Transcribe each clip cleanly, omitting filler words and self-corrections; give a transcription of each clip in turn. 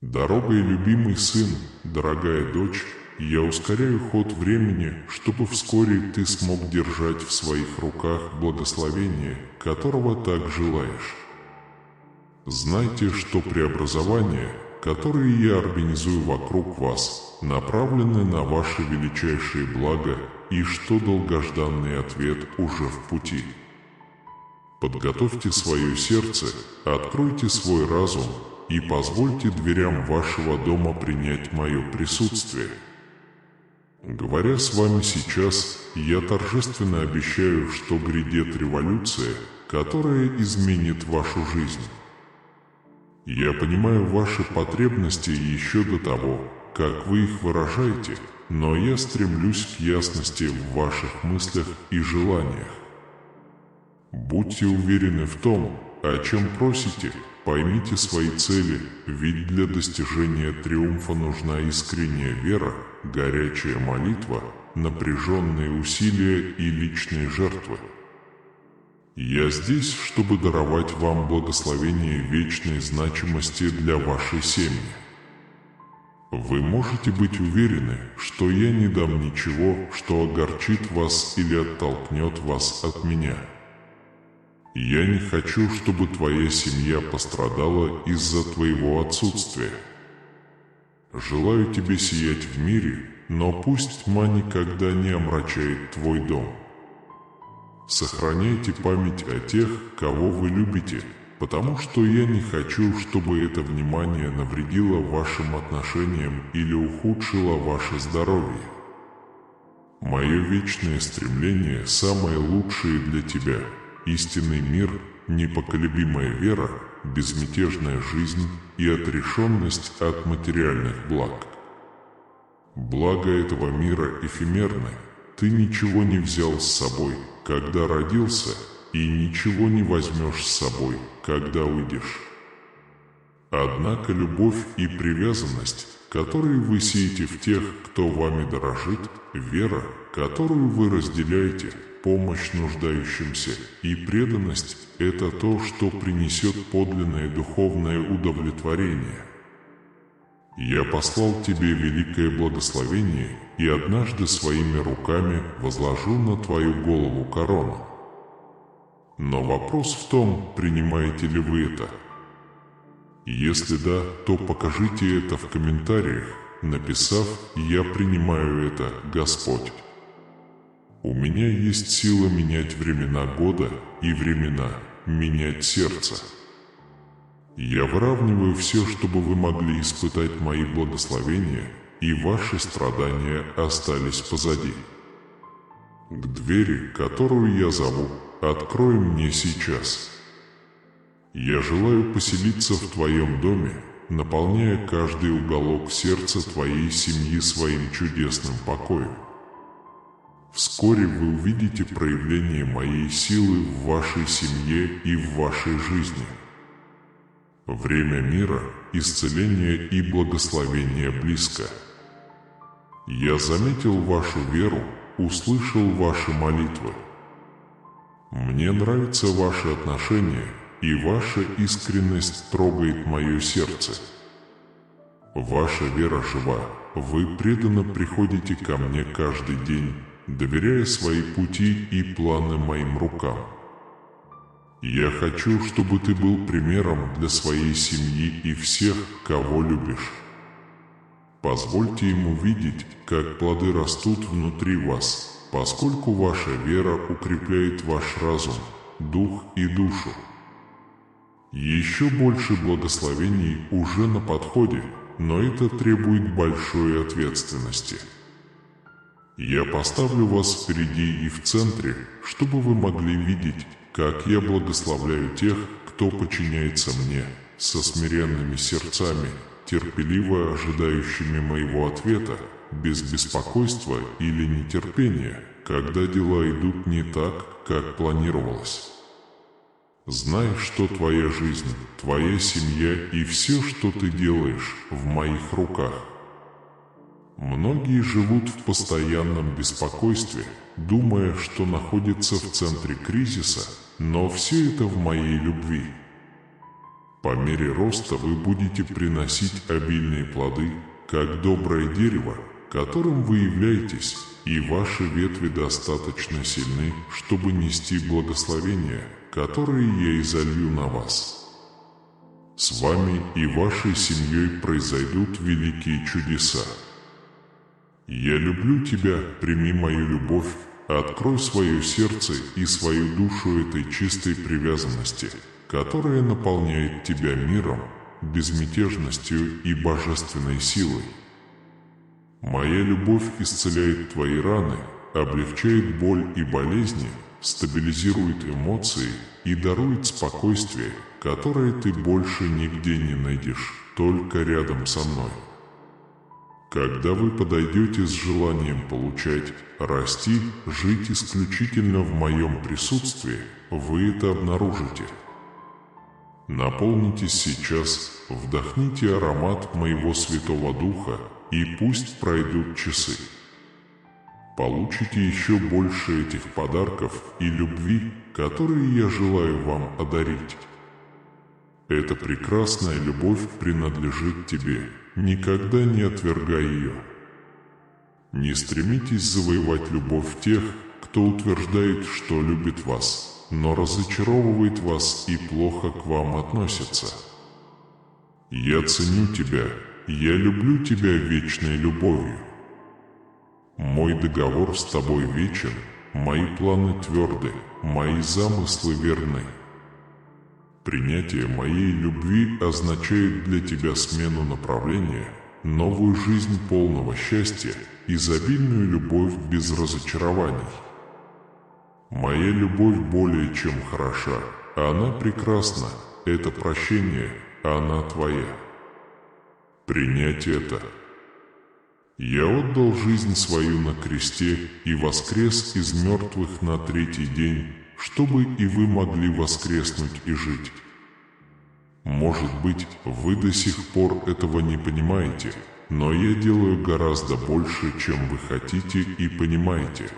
Дорогой любимый сын, дорогая дочь, я ускоряю ход времени, чтобы вскоре ты смог держать в своих руках благословение, которого так желаешь. Знайте, что преобразования, которые я организую вокруг вас, направлены на ваше величайшее благо, и что долгожданный ответ уже в пути. Подготовьте свое сердце, откройте свой разум и позвольте дверям вашего дома принять мое присутствие. Говоря с вами сейчас, я торжественно обещаю, что грядет революция, которая изменит вашу жизнь. Я понимаю ваши потребности еще до того, как вы их выражаете, но я стремлюсь к ясности в ваших мыслях и желаниях. Будьте уверены в том, о чем просите, поймите свои цели, ведь для достижения триумфа нужна искренняя вера, горячая молитва, напряженные усилия и личные жертвы. Я здесь, чтобы даровать вам благословение вечной значимости для вашей семьи. Вы можете быть уверены, что я не дам ничего, что огорчит вас или оттолкнет вас от меня. Я не хочу, чтобы твоя семья пострадала из-за твоего отсутствия. Желаю тебе сиять в мире, но пусть тьма никогда не омрачает твой дом. Сохраняйте память о тех, кого вы любите, потому что я не хочу, чтобы это внимание навредило вашим отношениям или ухудшило ваше здоровье. Мое вечное стремление самое лучшее для тебя – истинный мир, непоколебимая вера, безмятежная жизнь и отрешенность от материальных благ. Благо этого мира эфемерны. Ты ничего не взял с собой, когда родился, и ничего не возьмешь с собой, когда уйдешь. Однако любовь и привязанность, которые вы сеете в тех, кто вами дорожит, вера, которую вы разделяете, помощь нуждающимся и преданность – это то, что принесет подлинное духовное удовлетворение. Я послал тебе великое благословение и однажды своими руками возложу на твою голову корону. Но вопрос в том, принимаете ли вы это. Если да, то покажите это в комментариях, написав «Я принимаю это, Господь». У меня есть сила менять времена года и времена, менять сердце. Я выравниваю все, чтобы вы могли испытать мои благословения, и ваши страдания остались позади. К двери, которую я зову, открой мне сейчас. Я желаю поселиться в твоем доме, наполняя каждый уголок сердца твоей семьи своим чудесным покоем. Вскоре вы увидите проявление моей силы в вашей семье и в вашей жизни. Время мира, исцеления и благословения близко. Я заметил вашу веру, услышал ваши молитвы. Мне нравится ваше отношение, и ваша искренность трогает мое сердце. Ваша вера жива, вы преданно приходите ко мне каждый день, доверяя свои пути и планы моим рукам. Я хочу, чтобы ты был примером для своей семьи и всех, кого любишь. Позвольте им увидеть, как плоды растут внутри вас, поскольку ваша вера укрепляет ваш разум, дух и душу. Еще больше благословений уже на подходе, но это требует большой ответственности. Я поставлю вас впереди и в центре, чтобы вы могли видеть, как я благословляю тех, кто подчиняется мне, со смиренными сердцами, терпеливо ожидающими моего ответа, без беспокойства или нетерпения, когда дела идут не так, как планировалось. Знай, что твоя жизнь, твоя семья и все, что ты делаешь, в моих руках. Многие живут в постоянном беспокойстве, думая, что находятся в центре кризиса, но все это в моей любви. По мере роста вы будете приносить обильные плоды, как доброе дерево, которым вы являетесь, и ваши ветви достаточно сильны, чтобы нести благословения, которые я изолью на вас. С вами и вашей семьей произойдут великие чудеса. Я люблю тебя, прими мою любовь, открой свое сердце и свою душу этой чистой привязанности, которая наполняет тебя миром, безмятежностью и божественной силой. Моя любовь исцеляет твои раны, облегчает боль и болезни, стабилизирует эмоции и дарует спокойствие, которое ты больше нигде не найдешь, только рядом со мной. Когда вы подойдете с желанием получать, расти, жить исключительно в моем присутствии, вы это обнаружите. Наполнитесь сейчас, вдохните аромат моего Святого Духа, и пусть пройдут часы. Получите еще больше этих подарков и любви, которые я желаю вам одарить. Эта прекрасная любовь принадлежит тебе, никогда не отвергай ее. Не стремитесь завоевать любовь тех, кто утверждает, что любит вас, но разочаровывает вас и плохо к вам относится. Я ценю тебя, я люблю тебя вечной любовью. Мой договор с тобой вечен, мои планы тверды, мои замыслы верны. Принятие моей любви означает для тебя смену направления, новую жизнь полного счастья, изобильную любовь без разочарований. Моя любовь более чем хороша, она прекрасна, это прощение, она твоя. Принять это. Я отдал жизнь свою на кресте и воскрес из мертвых на третий день, чтобы и вы могли воскреснуть и жить. Может быть, вы до сих пор этого не понимаете, но я делаю гораздо больше, чем вы хотите и понимаете.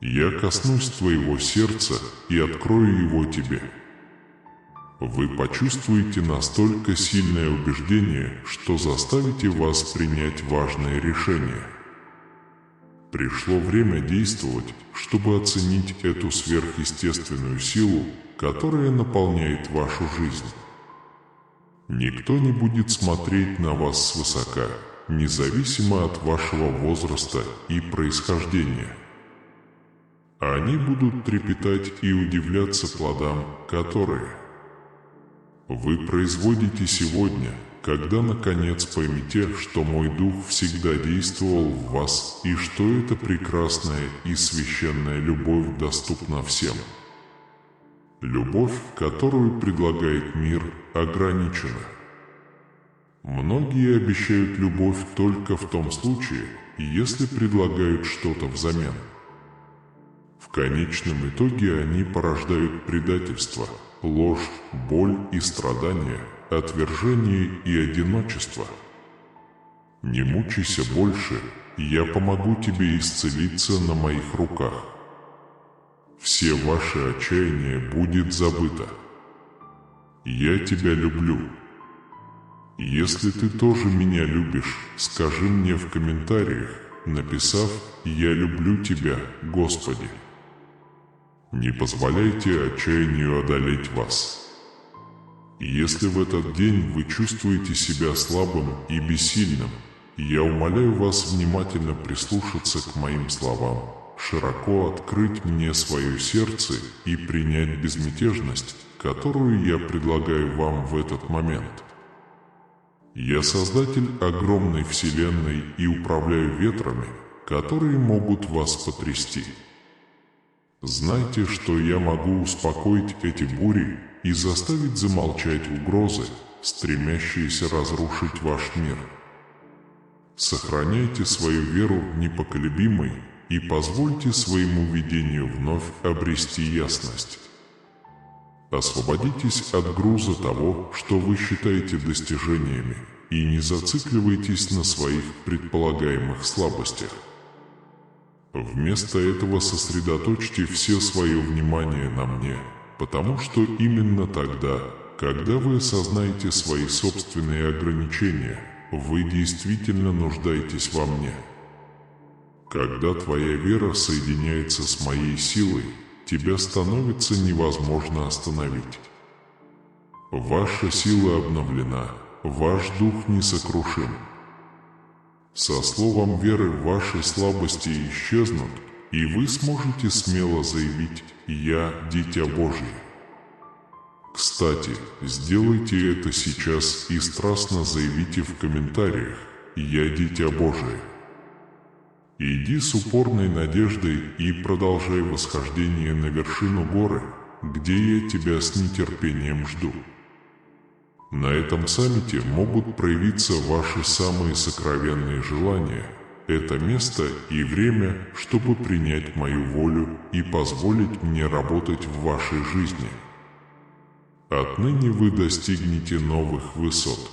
Я коснусь твоего сердца и открою его тебе. Вы почувствуете настолько сильное убеждение, что заставите вас принять важные решения. Пришло время действовать, чтобы оценить эту сверхъестественную силу, которая наполняет вашу жизнь. Никто не будет смотреть на вас свысока, независимо от вашего возраста и происхождения. Они будут трепетать и удивляться плодам, которые вы производите сегодня, когда наконец поймете, что мой дух всегда действовал в вас и что эта прекрасная и священная любовь доступна всем. Любовь, которую предлагает мир, ограничена. Многие обещают любовь только в том случае, если предлагают что-то взамен. В конечном итоге они порождают предательство, ложь, боль и страдания, отвержение и одиночество. Не мучайся больше, я помогу тебе исцелиться на моих руках. Все ваши отчаяние будет забыто. Я тебя люблю. Если ты тоже меня любишь, скажи мне в комментариях, написав «Я люблю тебя, Господи». Не позволяйте отчаянию одолеть вас. Если в этот день вы чувствуете себя слабым и бессильным, я умоляю вас внимательно прислушаться к моим словам, широко открыть мне свое сердце и принять безмятежность, которую я предлагаю вам в этот момент. Я создатель огромной вселенной и управляю ветрами, которые могут вас потрясти. Знайте, что я могу успокоить эти бури и заставить замолчать угрозы, стремящиеся разрушить ваш мир. Сохраняйте свою веру непоколебимой и позвольте своему видению вновь обрести ясность. Освободитесь от груза того, что вы считаете достижениями, и не зацикливайтесь на своих предполагаемых слабостях. Вместо этого сосредоточьте все свое внимание на мне, потому что именно тогда, когда вы осознаете свои собственные ограничения, вы действительно нуждаетесь во мне. Когда твоя вера соединяется с моей силой, тебя становится невозможно остановить. Ваша сила обновлена, ваш дух несокрушим. Со словом веры ваши слабости исчезнут, и вы сможете смело заявить «Я – Дитя Божие». Кстати, сделайте это сейчас и страстно заявите в комментариях «Я – Дитя Божие». Иди с упорной надеждой и продолжай восхождение на вершину горы, где я тебя с нетерпением жду. На этом саммите могут проявиться ваши самые сокровенные желания. Это место и время, чтобы принять мою волю и позволить мне работать в вашей жизни. Отныне вы достигнете новых высот.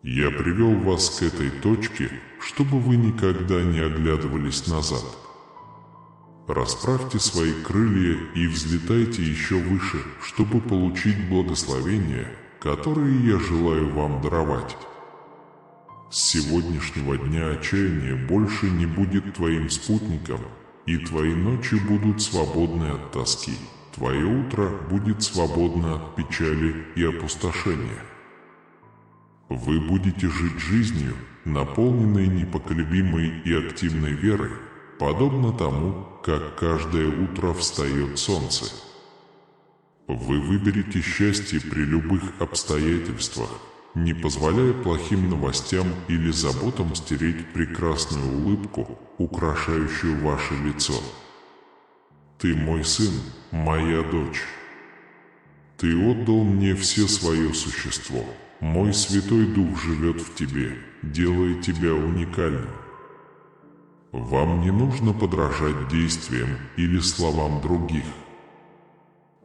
Я привел вас к этой точке, чтобы вы никогда не оглядывались назад. Расправьте свои крылья и взлетайте еще выше, чтобы получить благословения, которые я желаю вам даровать. С сегодняшнего дня отчаяние больше не будет твоим спутником, и твои ночи будут свободны от тоски. Твое утро будет свободно от печали и опустошения. Вы будете жить жизнью, наполненной непоколебимой и активной верой, подобно тому, как каждое утро встает солнце. Вы выберете счастье при любых обстоятельствах, не позволяя плохим новостям или заботам стереть прекрасную улыбку, украшающую ваше лицо. Ты мой сын, моя дочь. Ты отдал мне все свое существо. Мой Святой Дух живет в тебе, делая тебя уникальным. Вам не нужно подражать действиям или словам других.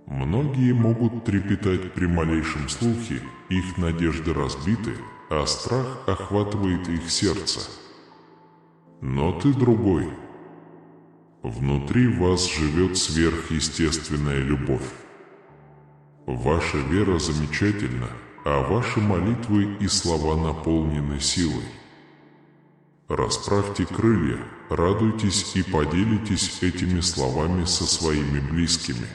Многие могут трепетать при малейшем слухе, их надежды разбиты, а страх охватывает их сердце. Но ты другой. Внутри вас живет сверхъестественная любовь. Ваша вера замечательна, а ваши молитвы и слова наполнены силой. Расправьте крылья, радуйтесь и поделитесь этими словами со своими близкими.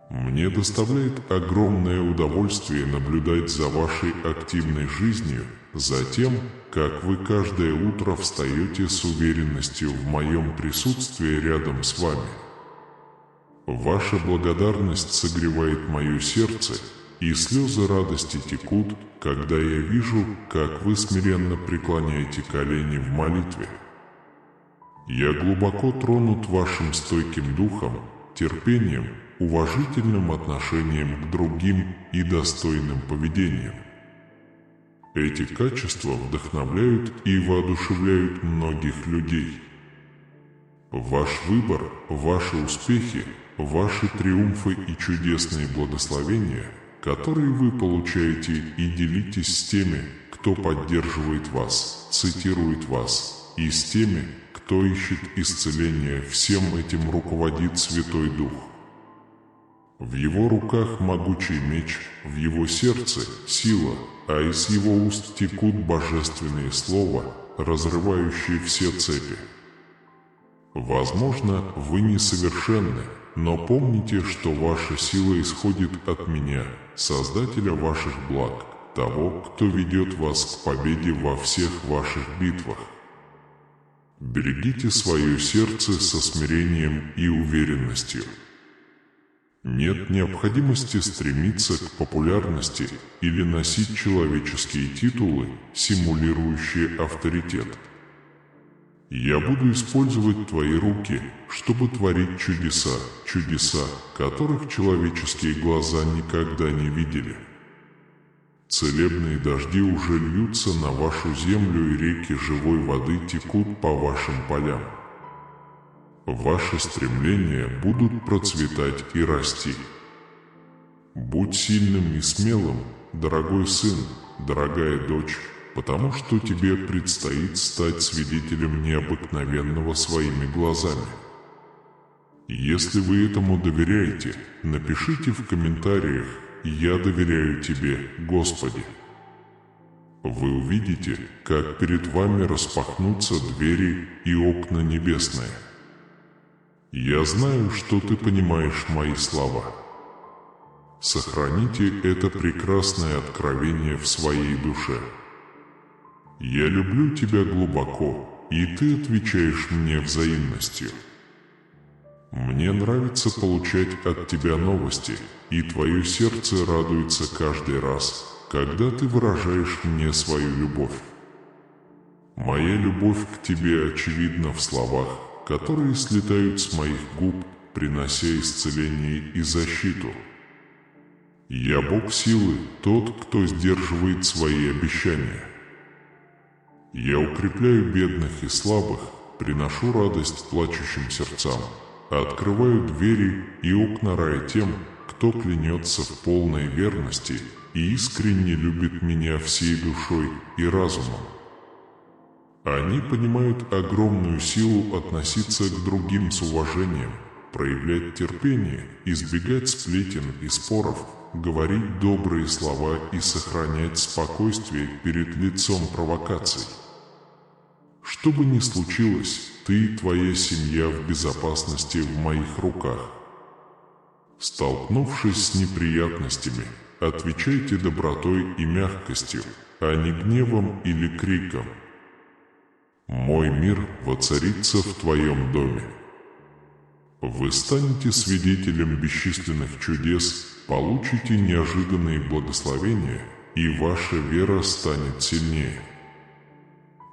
Мне доставляет огромное удовольствие наблюдать за вашей активной жизнью, за тем, как вы каждое утро встаете с уверенностью в моем присутствии рядом с вами. Ваша благодарность согревает мое сердце, и слезы радости текут, когда я вижу, как вы смиренно преклоняете колени в молитве. Я глубоко тронут вашим стойким духом, терпением, уважительным отношением к другим и достойным поведением. Эти качества вдохновляют и воодушевляют многих людей. Ваш выбор, ваши успехи, ваши триумфы и чудесные благословения, которые вы получаете, и делитесь с теми, кто поддерживает вас, цитирует вас, и с теми, кто ищет исцеления. Всем этим руководит Святой Дух. В его руках могучий меч, в его сердце сила, а из его уст текут божественные слова, разрывающие все цепи. Возможно, вы несовершенны, но помните, что ваша сила исходит от меня, Создателя ваших благ, того, кто ведет вас к победе во всех ваших битвах. Берегите свое сердце со смирением и уверенностью. Нет необходимости стремиться к популярности или носить человеческие титулы, симулирующие авторитет. Я буду использовать твои руки, чтобы творить чудеса, чудеса, которых человеческие глаза никогда не видели. Целебные дожди уже льются на вашу землю, и реки живой воды текут по вашим полям. Ваши стремления будут процветать и расти. Будь сильным и смелым, дорогой сын, дорогая дочь, потому что тебе предстоит стать свидетелем необыкновенного своими глазами. Если вы этому доверяете, напишите в комментариях я доверяю Тебе, Господи. Вы увидите, как перед вами распахнутся двери и окна небесные. Я знаю, что Ты понимаешь мои слова. Сохраните это прекрасное откровение в своей душе. Я люблю Тебя глубоко, и Ты отвечаешь мне взаимностью. Мне нравится получать от Тебя новости, и Твое сердце радуется каждый раз, когда Ты выражаешь мне свою любовь. Моя любовь к Тебе очевидна в словах, которые слетают с моих губ, принося исцеление и защиту. Я Бог силы, тот, кто сдерживает свои обещания. Я укрепляю бедных и слабых, приношу радость плачущим сердцам, открываю двери и окна рая тем, кто клянется в полной верности и искренне любит меня всей душой и разумом. Они понимают огромную силу относиться к другим с уважением, проявлять терпение, избегать сплетен и споров, говорить добрые слова и сохранять спокойствие перед лицом провокаций. Что бы ни случилось, ты и твоя семья в безопасности в моих руках. Столкнувшись с неприятностями, отвечайте добротой и мягкостью, а не гневом или криком. Мой мир воцарится в твоем доме. Вы станете свидетелем бесчисленных чудес, получите неожиданные благословения, и ваша вера станет сильнее.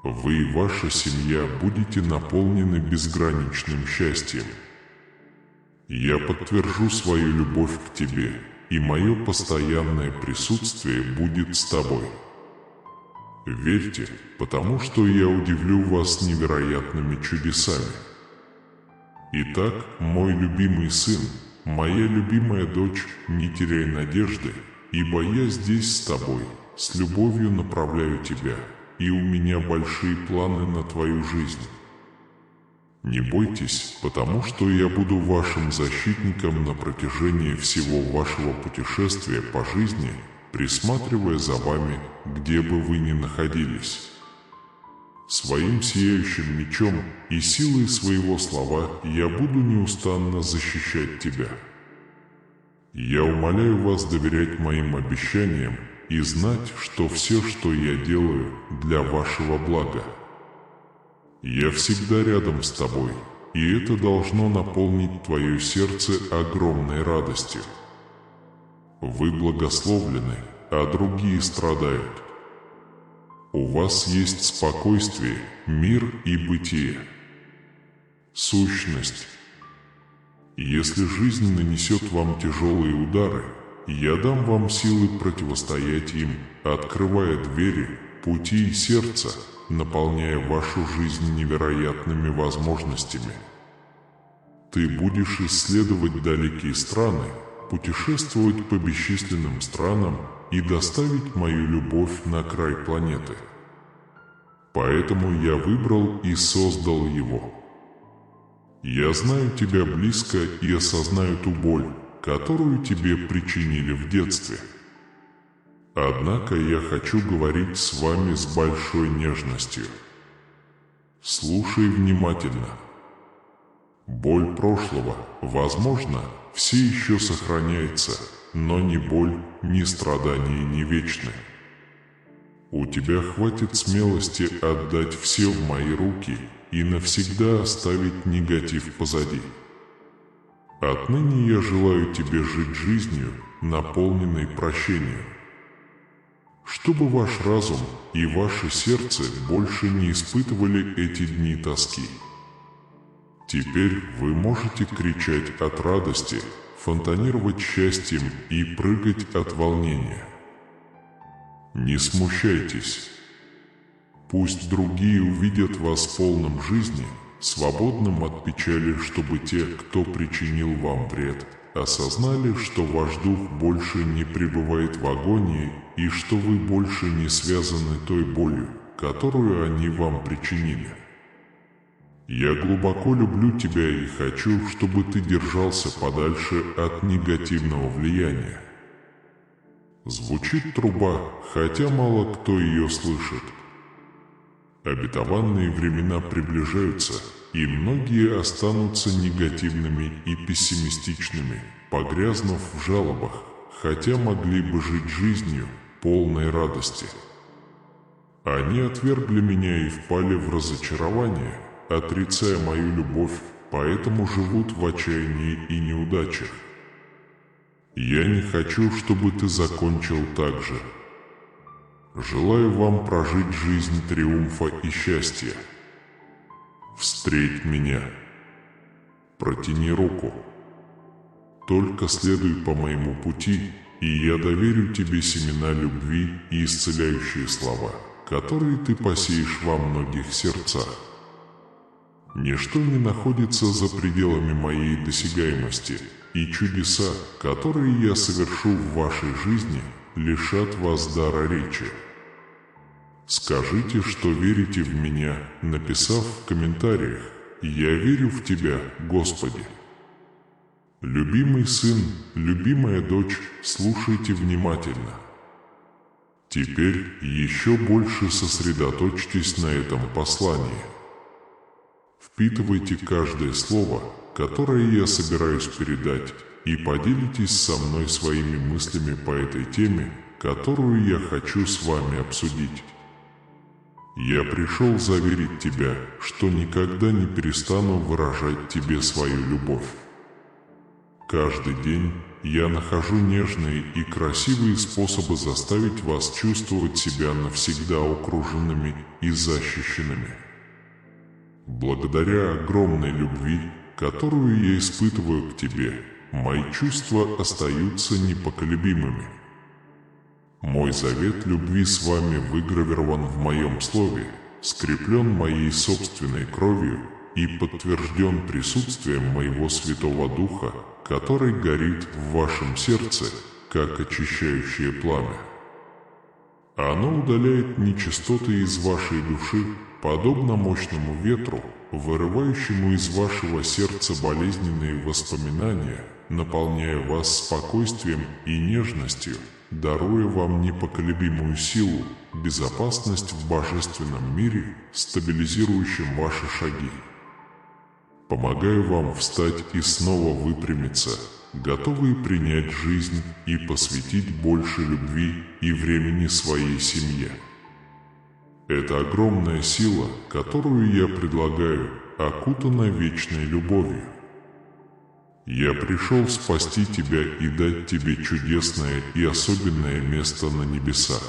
Вы и ваша семья будете наполнены безграничным счастьем. Я подтвержу свою любовь к тебе, и мое постоянное присутствие будет с тобой. Верьте, потому что я удивлю вас невероятными чудесами. Итак, мой любимый сын, моя любимая дочь, не теряй надежды, ибо я здесь с тобой, с любовью направляю тебя, и у меня большие планы на твою жизнь. Не бойтесь, потому что я буду вашим защитником на протяжении всего вашего путешествия по жизни, присматривая за вами, где бы вы ни находились. Своим сияющим мечом и силой своего слова я буду неустанно защищать тебя. Я умоляю вас доверять моим обещаниям и знать, что все, что я делаю, для вашего блага. Я всегда рядом с тобой, и это должно наполнить твое сердце огромной радостью. Вы благословлены, а другие страдают. У вас есть спокойствие, мир и бытие. Сущность. Если жизнь нанесет вам тяжелые удары, я дам вам силы противостоять им, открывая двери, пути и сердца, наполняя вашу жизнь невероятными возможностями. Ты будешь исследовать далекие страны, путешествовать по бесчисленным странам и доставить мою любовь на край планеты. Поэтому я выбрал и создал его. Я знаю тебя близко и осознаю ту боль, которую тебе причинили в детстве. Однако я хочу говорить с вами с большой нежностью. Слушай внимательно. Боль прошлого, возможно, все еще сохраняется, но ни боль, ни страдания не вечны. У тебя хватит смелости отдать все в мои руки и навсегда оставить негатив позади. Отныне я желаю тебе жить жизнью, наполненной прощением. Чтобы ваш разум и ваше сердце больше не испытывали эти дни тоски. Теперь вы можете кричать от радости, фонтанировать счастьем и прыгать от волнения. Не смущайтесь. Пусть другие увидят вас полным жизни, свободным от печали, чтобы те, кто причинил вам вред, осознали, что ваш дух больше не пребывает в агонии и что вы больше не связаны той болью, которую они вам причинили. Я глубоко люблю тебя и хочу, чтобы ты держался подальше от негативного влияния. Звучит труба, хотя мало кто ее слышит. Обетованные времена приближаются, и многие останутся негативными и пессимистичными, погрязнув в жалобах, хотя могли бы жить жизнью, полной радости. Они отвергли меня и впали в разочарование, отрицая мою любовь, поэтому живут в отчаянии и неудачах. Я не хочу, чтобы ты закончил так же. Желаю вам прожить жизнь триумфа и счастья. Встреть меня. Протяни руку. Только следуй по моему пути, и я доверю тебе семена любви и исцеляющие слова, которые ты посеешь во многих сердцах. Ничто не находится за пределами моей досягаемости, и чудеса, которые я совершу в вашей жизни, лишат вас дара речи. Скажите, что верите в меня, написав в комментариях: «Я верю в Тебя, Господи». Любимый сын, любимая дочь, слушайте внимательно. Теперь еще больше сосредоточьтесь на этом послании. Впитывайте каждое слово, которое я собираюсь передать, и поделитесь со мной своими мыслями по этой теме, которую я хочу с вами обсудить. Я пришел заверить тебя, что никогда не перестану выражать тебе свою любовь. Каждый день я нахожу нежные и красивые способы заставить вас чувствовать себя навсегда окруженными и защищенными. Благодаря огромной любви, которую я испытываю к тебе, мои чувства остаются непоколебимыми. Мой завет любви с вами выгравирован в моем слове, скреплен моей собственной кровью и подтвержден присутствием моего Святого Духа, который горит в вашем сердце, как очищающее пламя. Оно удаляет нечистоты из вашей души, подобно мощному ветру, вырывающему из вашего сердца болезненные воспоминания, наполняя вас спокойствием и нежностью, даруя вам непоколебимую силу, безопасность в божественном мире, стабилизирующем ваши шаги. Помогаю вам встать и снова выпрямиться, готовые принять жизнь и посвятить больше любви и времени своей семье. Эта огромная сила, которую я предлагаю, окутана вечной любовью. Я пришел спасти тебя и дать тебе чудесное и особенное место на небесах.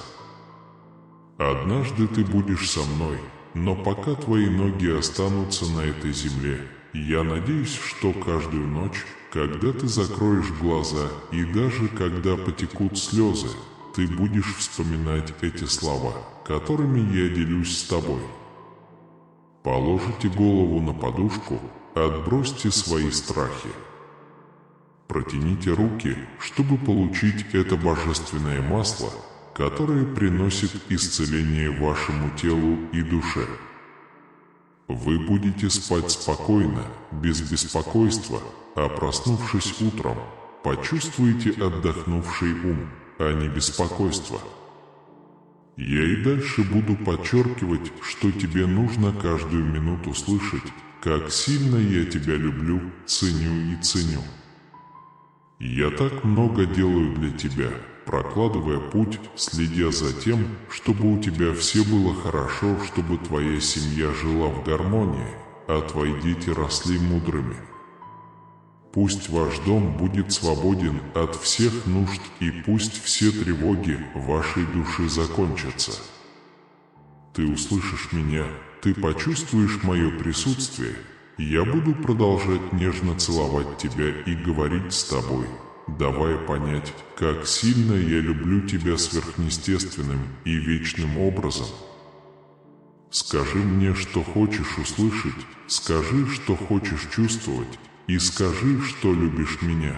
Однажды ты будешь со мной, но пока твои ноги останутся на этой земле, я надеюсь, что каждую ночь, когда ты закроешь глаза и даже когда потекут слезы, ты будешь вспоминать эти слова, которыми я делюсь с тобой. Положите голову на подушку, отбросьте свои страхи. Протяните руки, чтобы получить это божественное масло, которое приносит исцеление вашему телу и душе. Вы будете спать спокойно, без беспокойства, а проснувшись утром, почувствуете отдохнувший ум, а не беспокойство. Я и дальше буду подчеркивать, что тебе нужно каждую минуту слышать, как сильно я тебя люблю, ценю и ценю. Я так много делаю для тебя, прокладывая путь, следя за тем, чтобы у тебя все было хорошо, чтобы твоя семья жила в гармонии, а твои дети росли мудрыми. Пусть ваш дом будет свободен от всех нужд, и пусть все тревоги вашей души закончатся. Ты услышишь меня, ты почувствуешь мое присутствие, и я буду продолжать нежно целовать тебя и говорить с тобой, давая понять, как сильно я люблю тебя сверхъестественным и вечным образом. Скажи мне, что хочешь услышать, скажи, что хочешь чувствовать, и скажи, что любишь меня.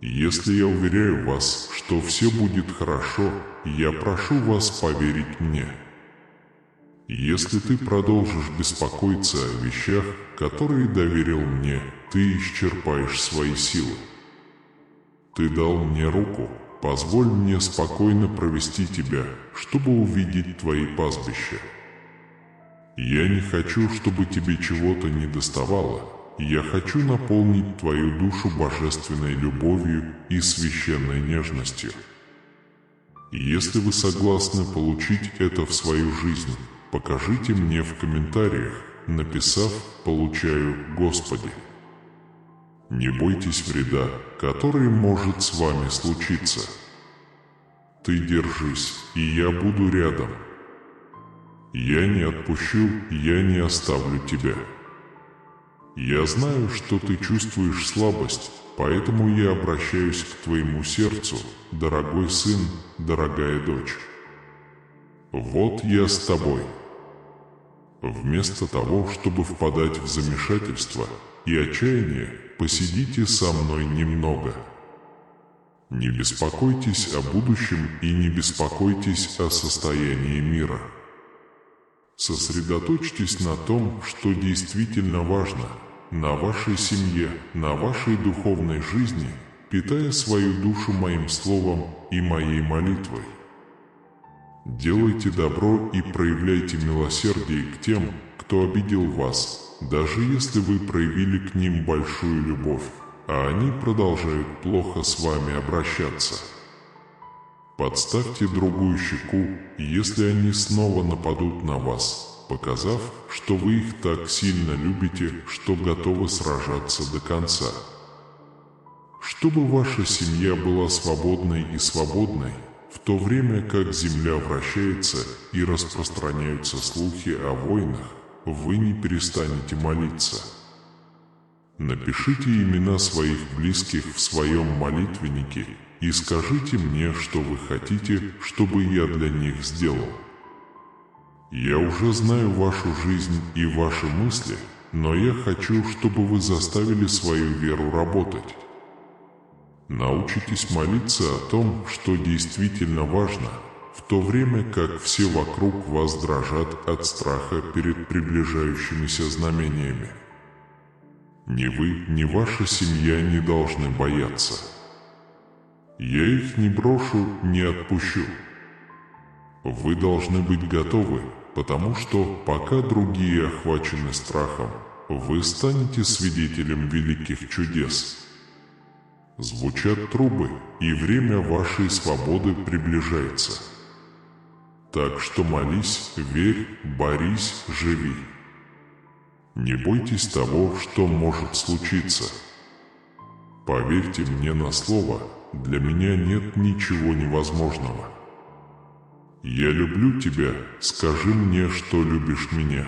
Если я уверяю вас, что все будет хорошо, я прошу вас поверить мне. Если ты продолжишь беспокоиться о вещах, которые доверил мне, ты исчерпаешь свои силы. Ты дал мне руку, позволь мне спокойно провести тебя, чтобы увидеть твои пастбища. Я не хочу, чтобы тебе чего-то недоставало. Я хочу наполнить твою душу божественной любовью и священной нежностью. Если вы согласны получить это в свою жизнь, покажите мне в комментариях, написав «Получаю, Господи». Не бойтесь вреда, который может с вами случиться. Ты держись, и я буду рядом. Я не отпущу, я не оставлю тебя. Я знаю, что ты чувствуешь слабость, поэтому я обращаюсь к твоему сердцу, дорогой сын, дорогая дочь. Вот я с тобой. Вместо того, чтобы впадать в замешательство и отчаяние, посидите со мной немного. Не беспокойтесь о будущем и не беспокойтесь о состоянии мира. Сосредоточьтесь на том, что действительно важно, на вашей семье, на вашей духовной жизни, питая свою душу моим словом и моей молитвой. Делайте добро и проявляйте милосердие к тем, кто обидел вас, даже если вы проявили к ним большую любовь, а они продолжают плохо с вами обращаться. Подставьте другую щеку, если они снова нападут на вас, показав, что вы их так сильно любите, что готовы сражаться до конца. Чтобы ваша семья была свободной и свободной, в то время как земля вращается и распространяются слухи о войнах, вы не перестанете молиться. Напишите имена своих близких в своем молитвеннике и скажите мне, что вы хотите, чтобы я для них сделал. Я уже знаю вашу жизнь и ваши мысли, но я хочу, чтобы вы заставили свою веру работать. Научитесь молиться о том, что действительно важно, в то время как все вокруг вас дрожат от страха перед приближающимися знамениями. Ни вы, ни ваша семья не должны бояться. Я их не брошу, не отпущу. Вы должны быть готовы, потому что, пока другие охвачены страхом, вы станете свидетелем великих чудес. Звучат трубы, и время вашей свободы приближается. Так что молись, верь, борись, живи. Не бойтесь того, что может случиться. Поверьте мне на слово, для меня нет ничего невозможного. Я люблю тебя, скажи мне, что любишь меня.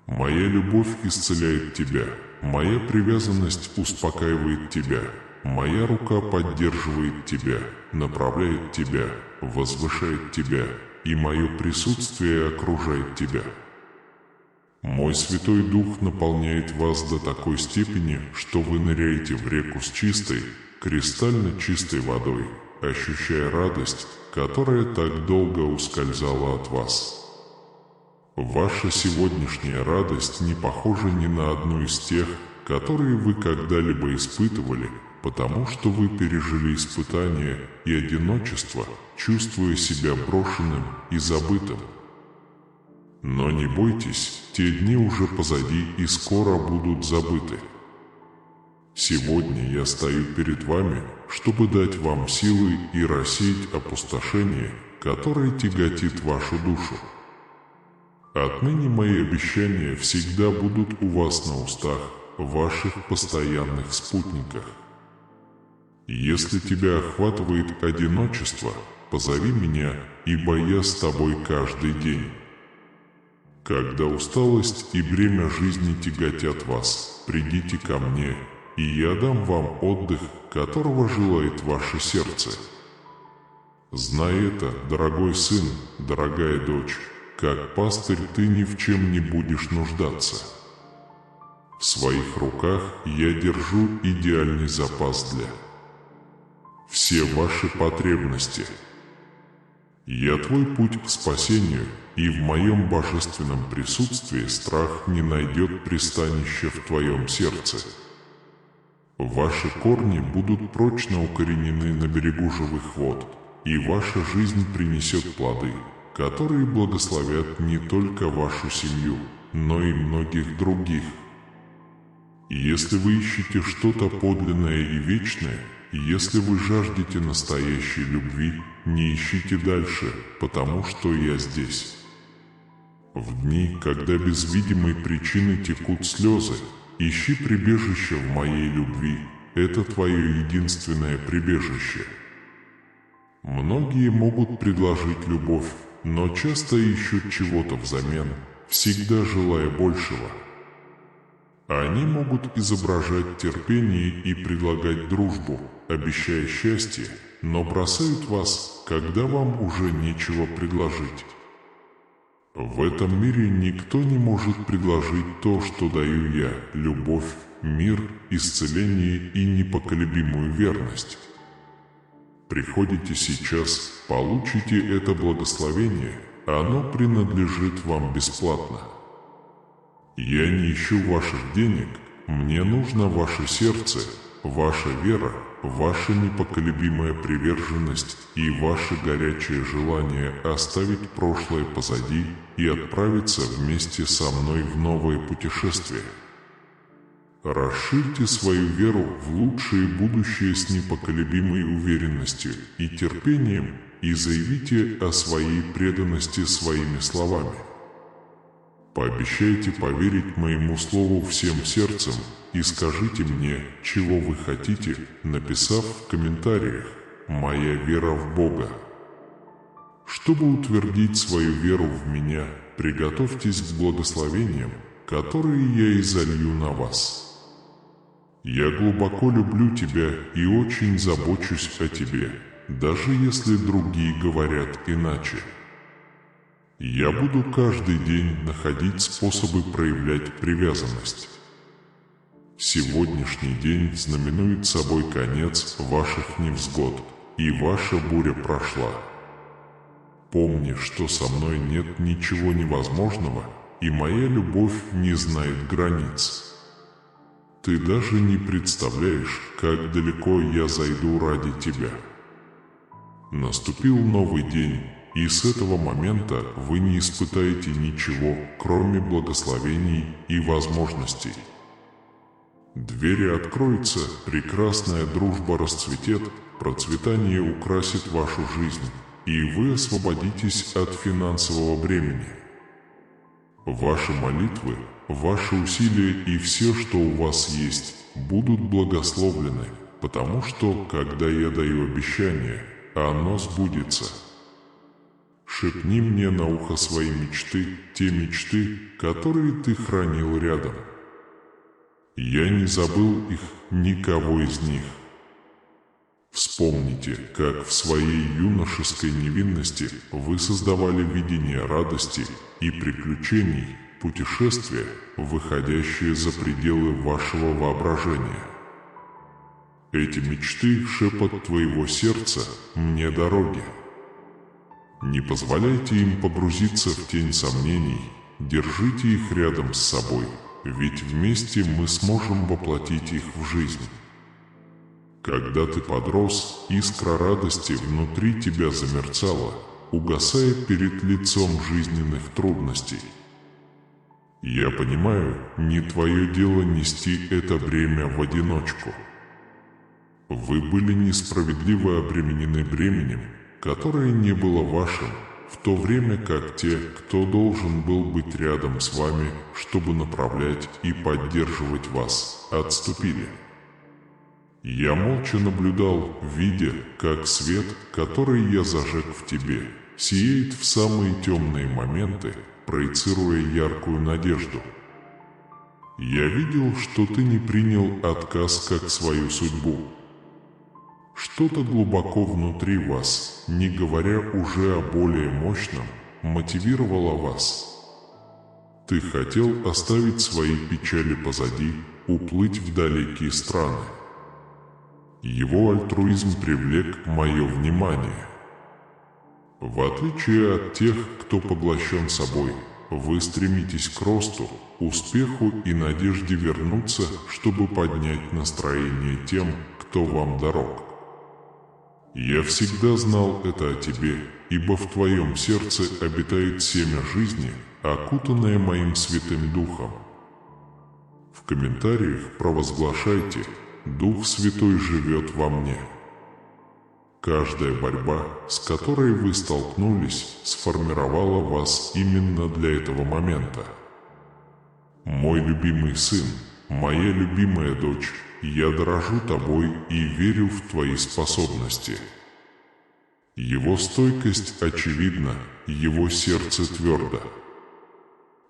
Моя любовь исцеляет тебя, моя привязанность успокаивает тебя, моя рука поддерживает тебя, направляет тебя, возвышает тебя, и мое присутствие окружает тебя. Мой Святой Дух наполняет вас до такой степени, что вы ныряете в реку с чистой, кристально чистой водой, ощущая радость, которая так долго ускользала от вас. Ваша сегодняшняя радость не похожа ни на одну из тех, которые вы когда-либо испытывали, потому что вы пережили испытания и одиночество, чувствуя себя брошенным и забытым. Но не бойтесь, те дни уже позади и скоро будут забыты. Сегодня я стою перед вами, чтобы дать вам силы и рассеять опустошение, которое тяготит вашу душу. Отныне мои обещания всегда будут у вас на устах, ваших постоянных спутниках. Если тебя охватывает одиночество, позови меня, ибо я с тобой каждый день. Когда усталость и бремя жизни тяготят вас, придите ко мне, и я дам вам отдых, которого желает ваше сердце. Знай это, дорогой сын, дорогая дочь, как пастырь ты ни в чем не будешь нуждаться. В своих руках я держу идеальный запас для все ваши потребности. Я твой путь к спасению, и в моем божественном присутствии страх не найдет пристанища в твоем сердце. Ваши корни будут прочно укоренены на берегу живых вод, и ваша жизнь принесет плоды, которые благословят не только вашу семью, но и многих других. Если вы ищете что-то подлинное и вечное, если вы жаждете настоящей любви, не ищите дальше, потому что я здесь. В дни, когда без видимой причины текут слезы, ищи прибежище в моей любви, это твое единственное прибежище. Многие могут предложить любовь, но часто ищут чего-то взамен, всегда желая большего. Они могут изображать терпение и предлагать дружбу, обещая счастье, но бросают вас, когда вам уже нечего предложить. В этом мире никто не может предложить то, что даю я – любовь, мир, исцеление и непоколебимую верность. Приходите сейчас, получите это благословение, оно принадлежит вам бесплатно. Я не ищу ваших денег, мне нужно ваше сердце, ваша вера, ваша непоколебимая приверженность и ваше горячее желание оставить прошлое позади и отправиться вместе со мной в новое путешествие. Расширьте свою веру в лучшее будущее с непоколебимой уверенностью и терпением и заявите о своей преданности своими словами. Пообещайте поверить моему слову всем сердцем и скажите мне, чего вы хотите, написав в комментариях «Моя вера в Бога». Чтобы утвердить свою веру в меня, приготовьтесь к благословениям, которые я изолью на вас. Я глубоко люблю тебя и очень забочусь о тебе, даже если другие говорят иначе. Я буду каждый день находить способы проявлять привязанность. Сегодняшний день знаменует собой конец ваших невзгод, и ваша буря прошла. Помни, что со мной нет ничего невозможного, и моя любовь не знает границ. Ты даже не представляешь, как далеко я зайду ради тебя. Наступил новый день, и с этого момента вы не испытаете ничего, кроме благословений и возможностей. Двери откроются, прекрасная дружба расцветет, процветание украсит вашу жизнь, и вы освободитесь от финансового бремени. Ваши молитвы, ваши усилия и все, что у вас есть, будут благословлены, потому что, когда я даю обещание, оно сбудется. Шепни мне на ухо свои мечты, те мечты, которые ты хранил рядом. Я не забыл их, никого из них. Вспомните, как в своей юношеской невинности вы создавали видение радости и приключений, путешествия, выходящие за пределы вашего воображения. Эти мечты, шепот твоего сердца, мне дороги. Не позволяйте им погрузиться в тень сомнений, держите их рядом с собой, ведь вместе мы сможем воплотить их в жизнь. Когда ты подрос, искра радости внутри тебя замерцала, угасая перед лицом жизненных трудностей. Я понимаю, не твое дело нести это бремя в одиночку. Вы были несправедливо обременены бременем, которое не было вашим, в то время как те, кто должен был быть рядом с вами, чтобы направлять и поддерживать вас, отступили. Я молча наблюдал, видя, как свет, который я зажег в тебе, сияет в самые темные моменты, проецируя яркую надежду. Я видел, что ты не принял отказ как свою судьбу. Что-то глубоко внутри вас, не говоря уже о более мощном, мотивировало вас. Ты хотел оставить свои печали позади, уплыть в далекие страны. Его альтруизм привлек мое внимание. В отличие от тех, кто поглощен собой, вы стремитесь к росту, успеху и надежде вернуться, чтобы поднять настроение тем, кто вам дорог. Я всегда знал это о тебе, ибо в твоем сердце обитает семя жизни, окутанное моим Святым Духом. В комментариях провозглашайте: «Дух Святой живет во мне». Каждая борьба, с которой вы столкнулись, сформировала вас именно для этого момента. Мой любимый сын, моя любимая дочь, я дорожу тобой и верю в твои способности. Его стойкость очевидна, его сердце твердо.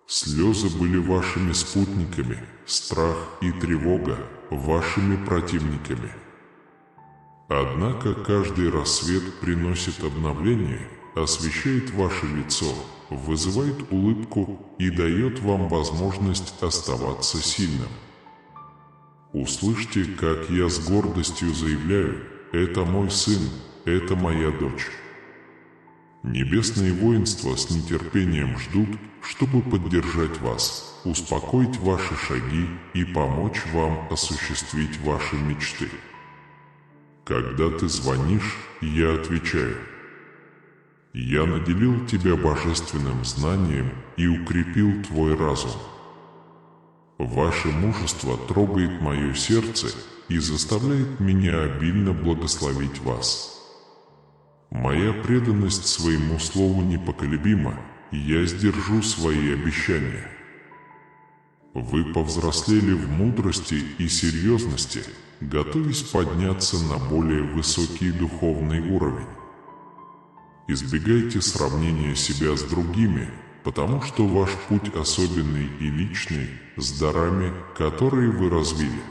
Слезы были вашими спутниками, страх и тревога вашими противниками. Однако каждый рассвет приносит обновление, освещает ваше лицо, вызывает улыбку и дает вам возможность оставаться сильным. Услышьте, как я с гордостью заявляю: «Это мой сын, это моя дочь». Небесные воинства с нетерпением ждут, чтобы поддержать вас, успокоить ваши шаги и помочь вам осуществить ваши мечты. Когда ты звонишь, я отвечаю. Я наделил тебя божественным знанием и укрепил твой разум. Ваше мужество трогает мое сердце и заставляет меня обильно благословить вас. Моя преданность своему слову непоколебима, и я сдержу свои обещания. Вы повзрослели в мудрости и серьезности, готовясь подняться на более высокий духовный уровень. Избегайте сравнения себя с другими, потому что ваш путь особенный и личный, с дарами, которые вы развили.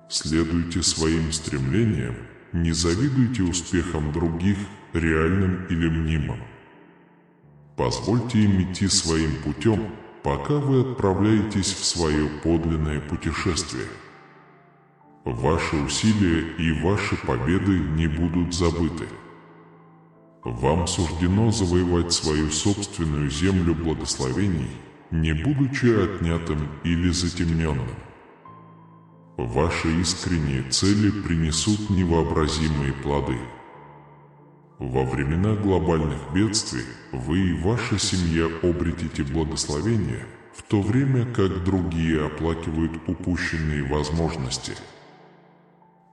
Следуйте своим стремлениям, не завидуйте успехам других, реальным или мнимым. Позвольте им идти своим путем, пока вы отправляетесь в свое подлинное путешествие. Ваши усилия и ваши победы не будут забыты. Вам суждено завоевать свою собственную землю благословений, не будучи отнятым или затемненным. Ваши искренние цели принесут невообразимые плоды. Во времена глобальных бедствий вы и ваша семья обретете благословение, в то время как другие оплакивают упущенные возможности.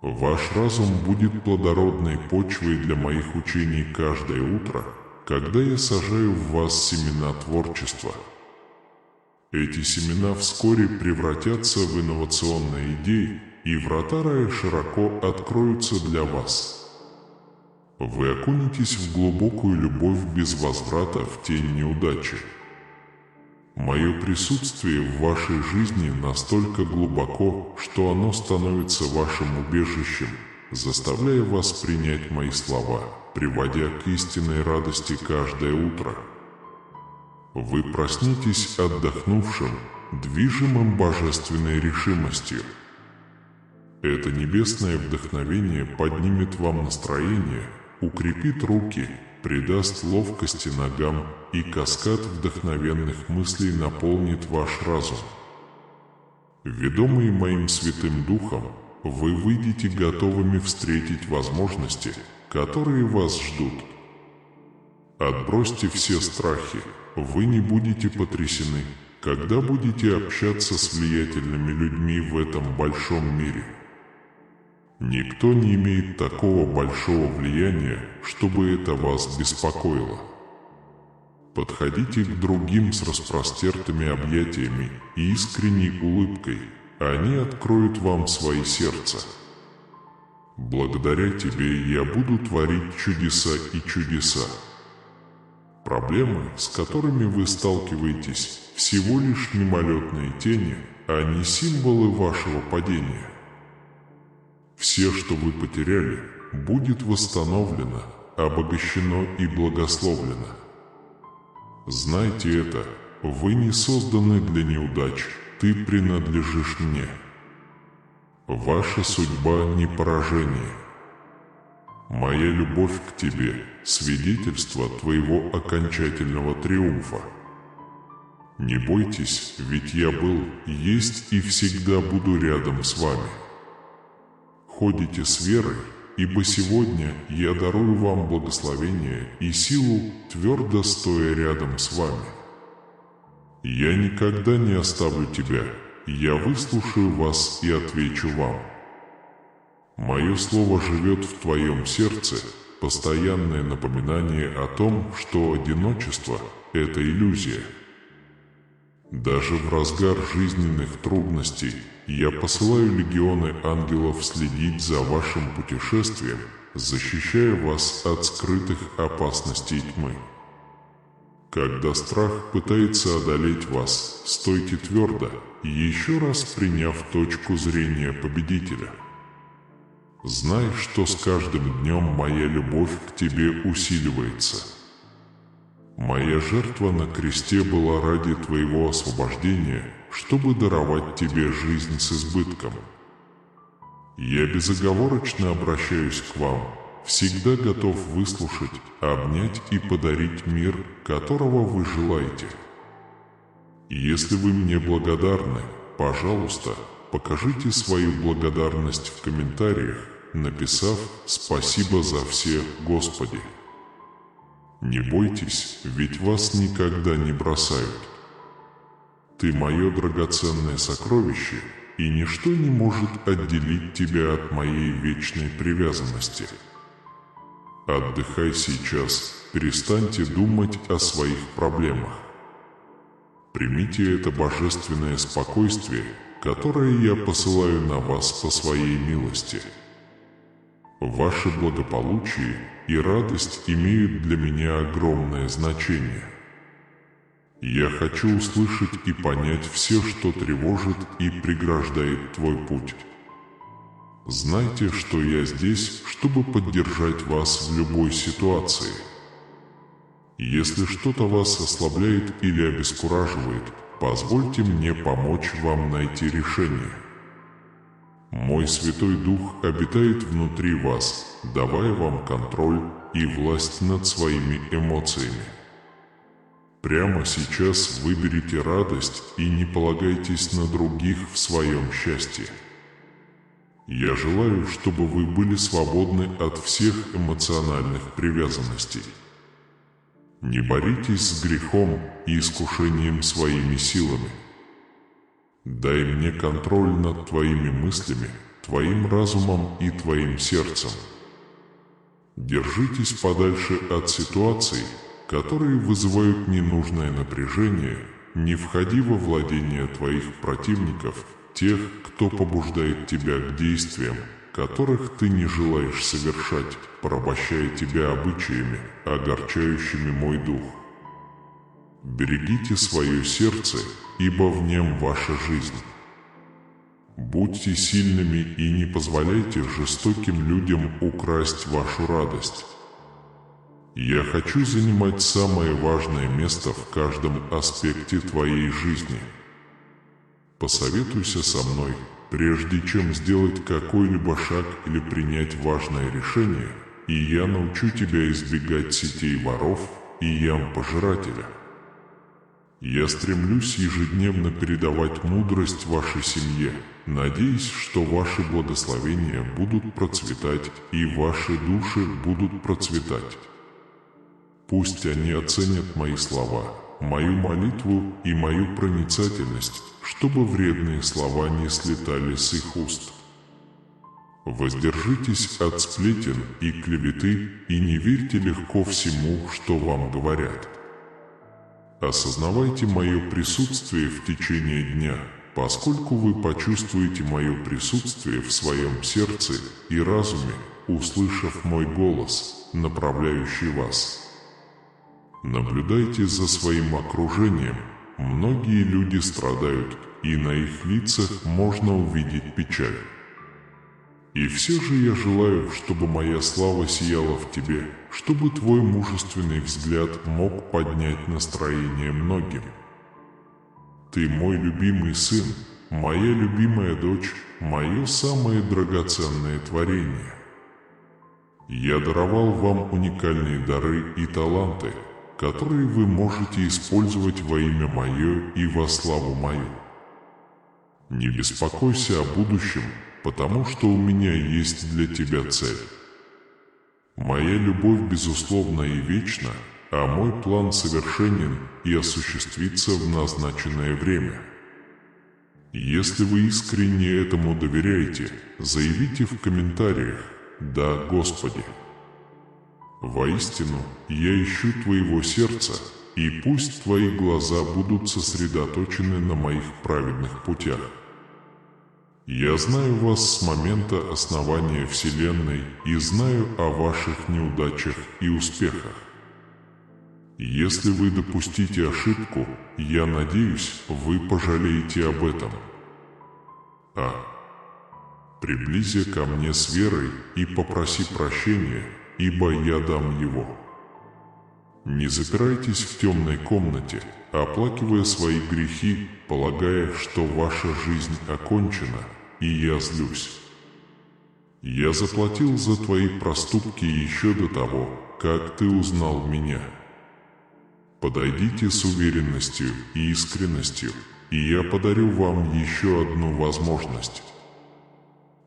Ваш разум будет плодородной почвой для моих учений каждое утро, когда я сажаю в вас семена творчества. Эти семена вскоре превратятся в инновационные идеи, и врата рая широко откроются для вас. Вы окунетесь в глубокую любовь без возврата в тень неудачи. Мое присутствие в вашей жизни настолько глубоко, что оно становится вашим убежищем, заставляя вас принять мои слова, приводя к истинной радости каждое утро. Вы проснетесь отдохнувшим, движимым божественной решимостью. Это небесное вдохновение поднимет вам настроение, укрепит руки, придаст ловкости ногам, и каскад вдохновенных мыслей наполнит ваш разум. Ведомые моим Святым Духом, вы выйдете готовыми встретить возможности, которые вас ждут. Отбросьте все страхи, вы не будете потрясены, когда будете общаться с влиятельными людьми в этом большом мире. Никто не имеет такого большого влияния, чтобы это вас беспокоило. Подходите к другим с распростертыми объятиями и искренней улыбкой, они откроют вам свои сердца. Благодаря тебе я буду творить чудеса и чудеса. Проблемы, с которыми вы сталкиваетесь, всего лишь мимолетные тени, а не символы вашего падения. Все, что вы потеряли, будет восстановлено, обогащено и благословлено. Знайте это, вы не созданы для неудач, ты принадлежишь мне. Ваша судьба не поражение. Моя любовь к тебе – свидетельство твоего окончательного триумфа. Не бойтесь, ведь я был, есть и всегда буду рядом с вами. Ходите с верой, ибо сегодня я дарую вам благословение и силу, твердо стоя рядом с вами. Я никогда не оставлю тебя, я выслушаю вас и отвечу вам. Мое слово живет в твоем сердце, постоянное напоминание о том, что одиночество – это иллюзия. Даже в разгар жизненных трудностей я посылаю легионы ангелов следить за вашим путешествием, защищая вас от скрытых опасностей тьмы. Когда страх пытается одолеть вас, стойте твердо, еще раз приняв точку зрения победителя. Знай, что с каждым днем моя любовь к тебе усиливается. Моя жертва на кресте была ради твоего освобождения, чтобы даровать тебе жизнь с избытком. Я безоговорочно обращаюсь к вам, всегда готов выслушать, обнять и подарить мир, которого вы желаете. Если вы мне благодарны, пожалуйста, покажите свою благодарность в комментариях, написав «Спасибо за все, Господи». Не бойтесь, ведь вас никогда не бросают. Ты мое драгоценное сокровище, и ничто не может отделить тебя от моей вечной привязанности. Отдыхай сейчас, перестаньте думать о своих проблемах. Примите это божественное спокойствие, которое я посылаю на вас по своей милости. Ваше благополучие и радость имеют для меня огромное значение. Я хочу услышать и понять все, что тревожит и преграждает твой путь. Знайте, что я здесь, чтобы поддержать вас в любой ситуации. Если что-то вас ослабляет или обескураживает, позвольте мне помочь вам найти решение. Мой Святой Дух обитает внутри вас, давая вам контроль и власть над своими эмоциями. Прямо сейчас выберите радость и не полагайтесь на других в своем счастье. Я желаю, чтобы вы были свободны от всех эмоциональных привязанностей. Не боритесь с грехом и искушением своими силами. Дай мне контроль над твоими мыслями, твоим разумом и твоим сердцем. Держитесь подальше от ситуаций, которые вызывают ненужное напряжение, не входи во владение твоих противников, тех, кто побуждает тебя к действиям, которых ты не желаешь совершать, порабощая тебя обычаями, огорчающими мой дух. Берегите свое сердце, ибо в нем ваша жизнь. Будьте сильными и не позволяйте жестоким людям украсть вашу радость. Я хочу занимать самое важное место в каждом аспекте твоей жизни. Посоветуйся со мной, прежде чем сделать какой-либо шаг или принять важное решение, и я научу тебя избегать сетей воров и ям пожирателя. Я стремлюсь ежедневно передавать мудрость вашей семье, надеясь, что ваши благословения будут процветать и ваши души будут процветать. Пусть они оценят мои слова, мою молитву и мою проницательность, чтобы вредные слова не слетали с их уст. Воздержитесь от сплетен и клеветы и не верьте легко всему, что вам говорят. Осознавайте мое присутствие в течение дня, поскольку вы почувствуете мое присутствие в своем сердце и разуме, услышав мой голос, направляющий вас. Наблюдайте за своим окружением. Многие люди страдают, и на их лицах можно увидеть печаль. И все же я желаю, чтобы моя слава сияла в тебе, чтобы твой мужественный взгляд мог поднять настроение многим. Ты мой любимый сын, моя любимая дочь, мое самое драгоценное творение. Я даровал вам уникальные дары и таланты, которые вы можете использовать во имя мое и во славу мою. Не беспокойся о будущем, потому что у меня есть для тебя цель. Моя любовь безусловна и вечна, а мой план совершенен и осуществится в назначенное время. Если вы искренне этому доверяете, заявите в комментариях «Да, Господи». Воистину, я ищу твоего сердца, и пусть твои глаза будут сосредоточены на моих праведных путях. Я знаю вас с момента основания Вселенной и знаю о ваших неудачах и успехах. Если вы допустите ошибку, я надеюсь, вы пожалеете об этом. Приблизься ко мне с верой и попроси прощения, ибо я дам его. Не запирайтесь в темной комнате, оплакивая свои грехи, полагая, что ваша жизнь окончена, и я злюсь. Я заплатил за твои проступки еще до того, как ты узнал меня. Подойдите с уверенностью и искренностью, и я подарю вам еще одну возможность.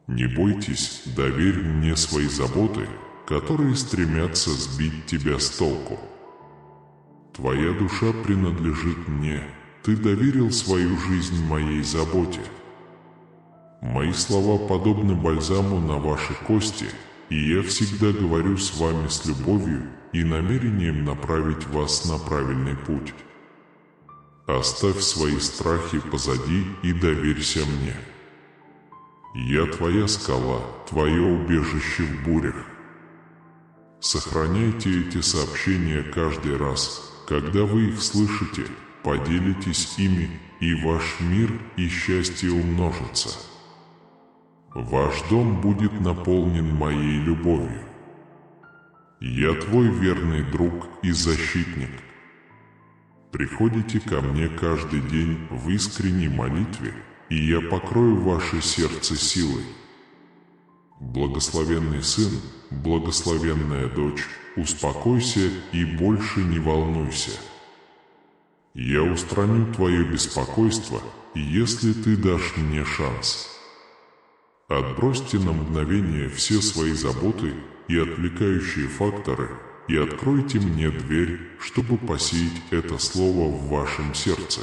Не бойтесь, доверь мне свои заботы, которые стремятся сбить тебя с толку. Твоя душа принадлежит мне, ты доверил свою жизнь моей заботе. Мои слова подобны бальзаму на ваши кости, и я всегда говорю с вами с любовью и намерением направить вас на правильный путь. Оставь свои страхи позади и доверься мне. Я твоя скала, твое убежище в бурях. Сохраняйте эти сообщения каждый раз, когда вы их слышите, поделитесь ими, и ваш мир и счастье умножатся. Ваш дом будет наполнен моей любовью. Я твой верный друг и защитник. Приходите ко мне каждый день в искренней молитве, и я покрою ваше сердце силой. Благословенный сын, благословенная дочь, успокойся и больше не волнуйся. Я устраню твое беспокойство, если ты дашь мне шанс. Отбросьте на мгновение все свои заботы и отвлекающие факторы и откройте мне дверь, чтобы посеять это слово в вашем сердце.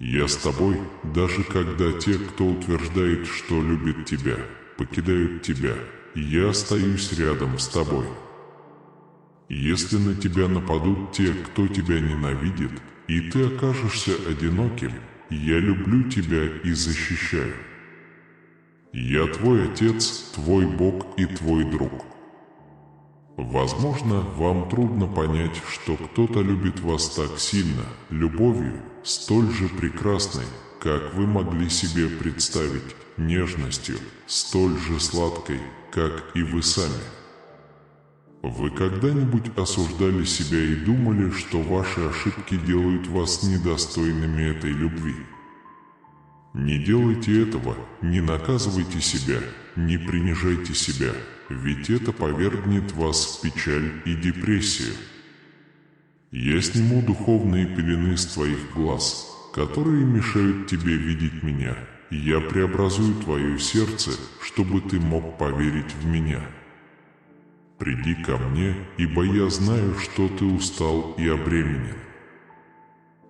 Я с тобой, даже когда те, кто утверждает, что любит тебя, покидают тебя, я остаюсь рядом с тобой. Если на тебя нападут те, кто тебя ненавидит, и ты окажешься одиноким, я люблю тебя и защищаю. Я твой Отец, твой Бог и твой друг. Возможно, вам трудно понять, что кто-то любит вас так сильно, любовью, столь же прекрасной, как вы могли себе представить, нежностью, столь же сладкой, как и вы сами. Вы когда-нибудь осуждали себя и думали, что ваши ошибки делают вас недостойными этой любви? Не делайте этого, не наказывайте себя, не принижайте себя, ведь это повергнет вас в печаль и депрессию. Я сниму духовные пелены с твоих глаз, которые мешают тебе видеть меня, и я преобразую твое сердце, чтобы ты мог поверить в меня. Приди ко мне, ибо я знаю, что ты устал и обременен.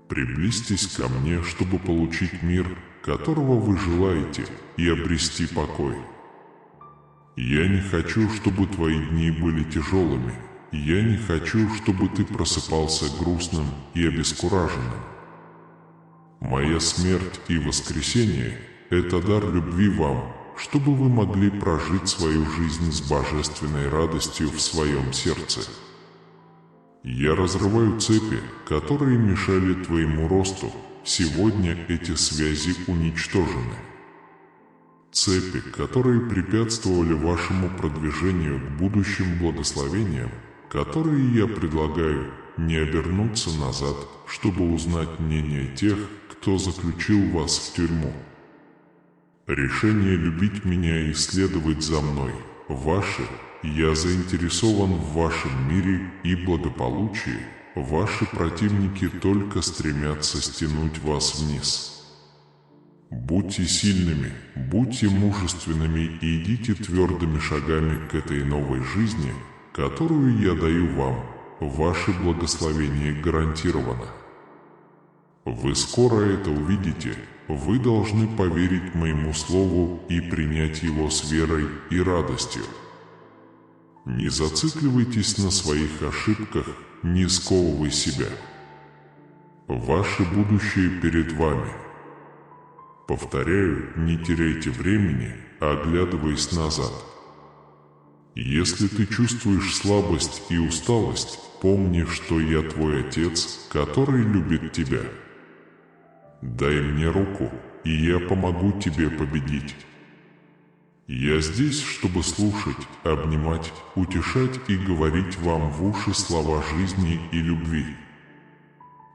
Приблизьтесь ко мне, чтобы получить мир, которого вы желаете, и обрести покой. Я не хочу, чтобы твои дни были тяжелыми. Я не хочу, чтобы ты просыпался грустным и обескураженным. Моя смерть и воскресение – это дар любви вам, чтобы вы могли прожить свою жизнь с божественной радостью в своем сердце. Я разрываю цепи, которые мешали твоему росту. Сегодня эти связи уничтожены. Цепи, которые препятствовали вашему продвижению к будущим благословениям, которые я предлагаю, не обернуться назад, чтобы узнать мнение тех, кто заключил вас в тюрьму. Решение любить меня и следовать за мной – ваше, я заинтересован в вашем мире и благополучии. Ваши противники только стремятся стянуть вас вниз. Будьте сильными, будьте мужественными и идите твердыми шагами к этой новой жизни, которую я даю вам. Ваше благословение гарантировано. Вы скоро это увидите. Вы должны поверить моему слову и принять его с верой и радостью. Не зацикливайтесь на своих ошибках, не сковывай себя. Ваше будущее перед вами. Повторяю, не теряйте времени, оглядываясь назад. Если ты чувствуешь слабость и усталость, помни, что я твой Отец, который любит тебя. Дай мне руку, и я помогу тебе победить. Я здесь, чтобы слушать, обнимать, утешать и говорить вам в уши слова жизни и любви.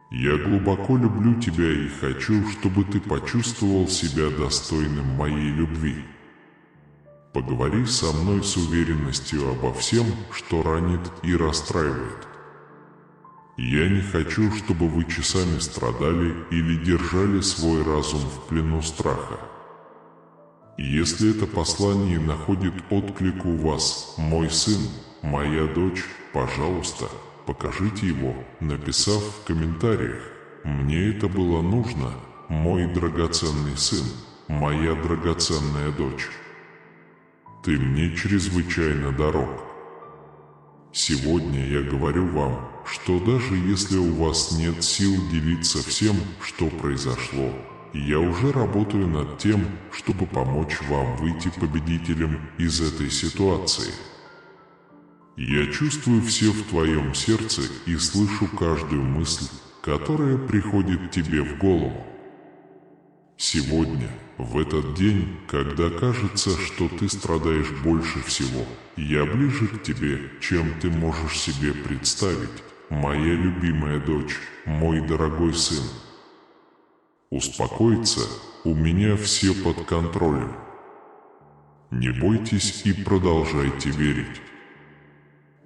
Я глубоко люблю тебя и хочу, чтобы ты почувствовал себя достойным моей любви. Поговори со мной с уверенностью обо всем, что ранит и расстраивает. Я не хочу, чтобы вы часами страдали или держали свой разум в плену страха. Если это послание находит отклик у вас, мой сын, моя дочь, пожалуйста, покажите его, написав в комментариях: «Мне это было нужно, мой драгоценный сын, моя драгоценная дочь. Ты мне чрезвычайно дорог». Сегодня я говорю вам, что даже если у вас нет сил делиться всем, что произошло, я уже работаю над тем, чтобы помочь вам выйти победителем из этой ситуации. Я чувствую все в твоем сердце и слышу каждую мысль, которая приходит тебе в голову. Сегодня, в этот день, когда кажется, что ты страдаешь больше всего, я ближе к тебе, чем ты можешь себе представить, моя любимая дочь, мой дорогой сын. Успокоиться, у меня все под контролем. Не бойтесь и продолжайте верить.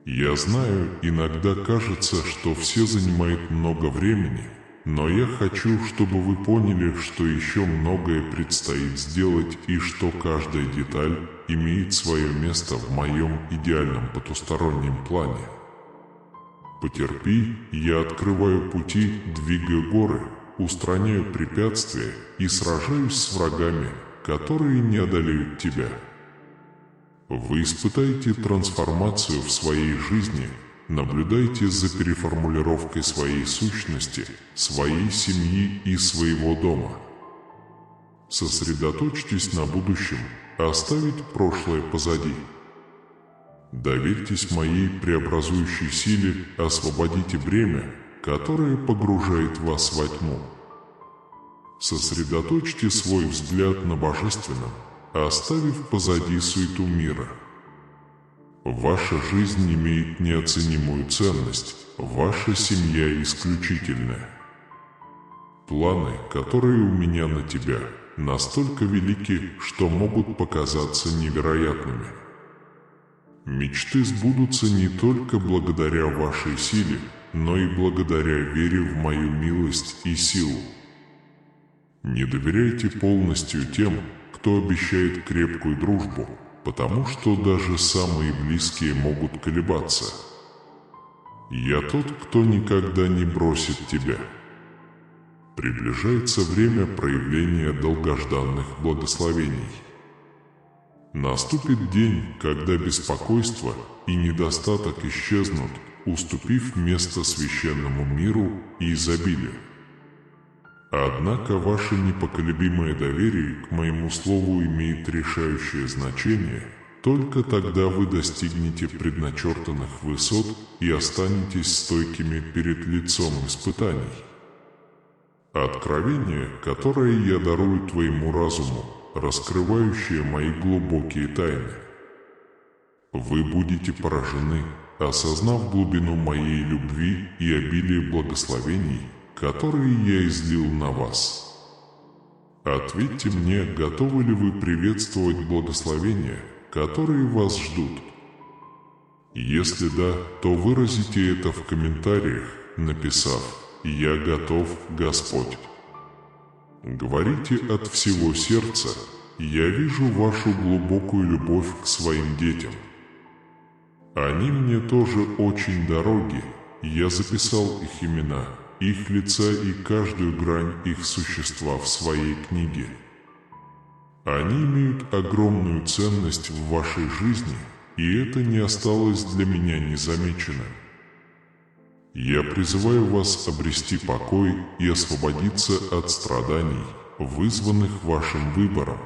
Я знаю, иногда кажется, что все занимает много времени, но я хочу, чтобы вы поняли, что еще многое предстоит сделать и что каждая деталь имеет свое место в моем идеальном потустороннем плане. Потерпи, я открываю пути, двигаю горы, устраняю препятствия и сражаюсь с врагами, которые не одолеют тебя. Вы испытаете трансформацию в своей жизни, наблюдайте за переформулировкой своей сущности, своей семьи и своего дома. Сосредоточьтесь на будущем, оставить прошлое позади. Доверьтесь моей преобразующей силе, освободите бремя, которое погружает вас во тьму. Сосредоточьте свой взгляд на божественном, оставив позади суету мира. Ваша жизнь имеет неоценимую ценность, ваша семья исключительная. Планы, которые у меня на тебя, настолько велики, что могут показаться невероятными. Мечты сбудутся не только благодаря вашей силе, но и благодаря вере в мою милость и силу. Не доверяйте полностью тем, кто обещает крепкую дружбу, потому что даже самые близкие могут колебаться. Я тот, кто никогда не бросит тебя. Приближается время проявления долгожданных благословений. Наступит день, когда беспокойство и недостаток исчезнут, уступив место священному миру и изобилию. Однако ваше непоколебимое доверие к моему слову имеет решающее значение. Только тогда вы достигнете предначертанных высот и останетесь стойкими перед лицом испытаний. Откровение, которое я дарую твоему разуму, раскрывающее мои глубокие тайны. Вы будете поражены, осознав глубину моей любви и обилие благословений, которые я излил на вас. Ответьте мне, готовы ли вы приветствовать благословения, которые вас ждут? Если да, то выразите это в комментариях, написав «Я готов, Господь». Говорите от всего сердца «Я вижу вашу глубокую любовь к своим детям. Они мне тоже очень дороги, я записал их имена, их лица и каждую грань их существа в своей книге. Они имеют огромную ценность в вашей жизни, и это не осталось для меня незамеченным. Я призываю вас обрести покой и освободиться от страданий, вызванных вашим выбором.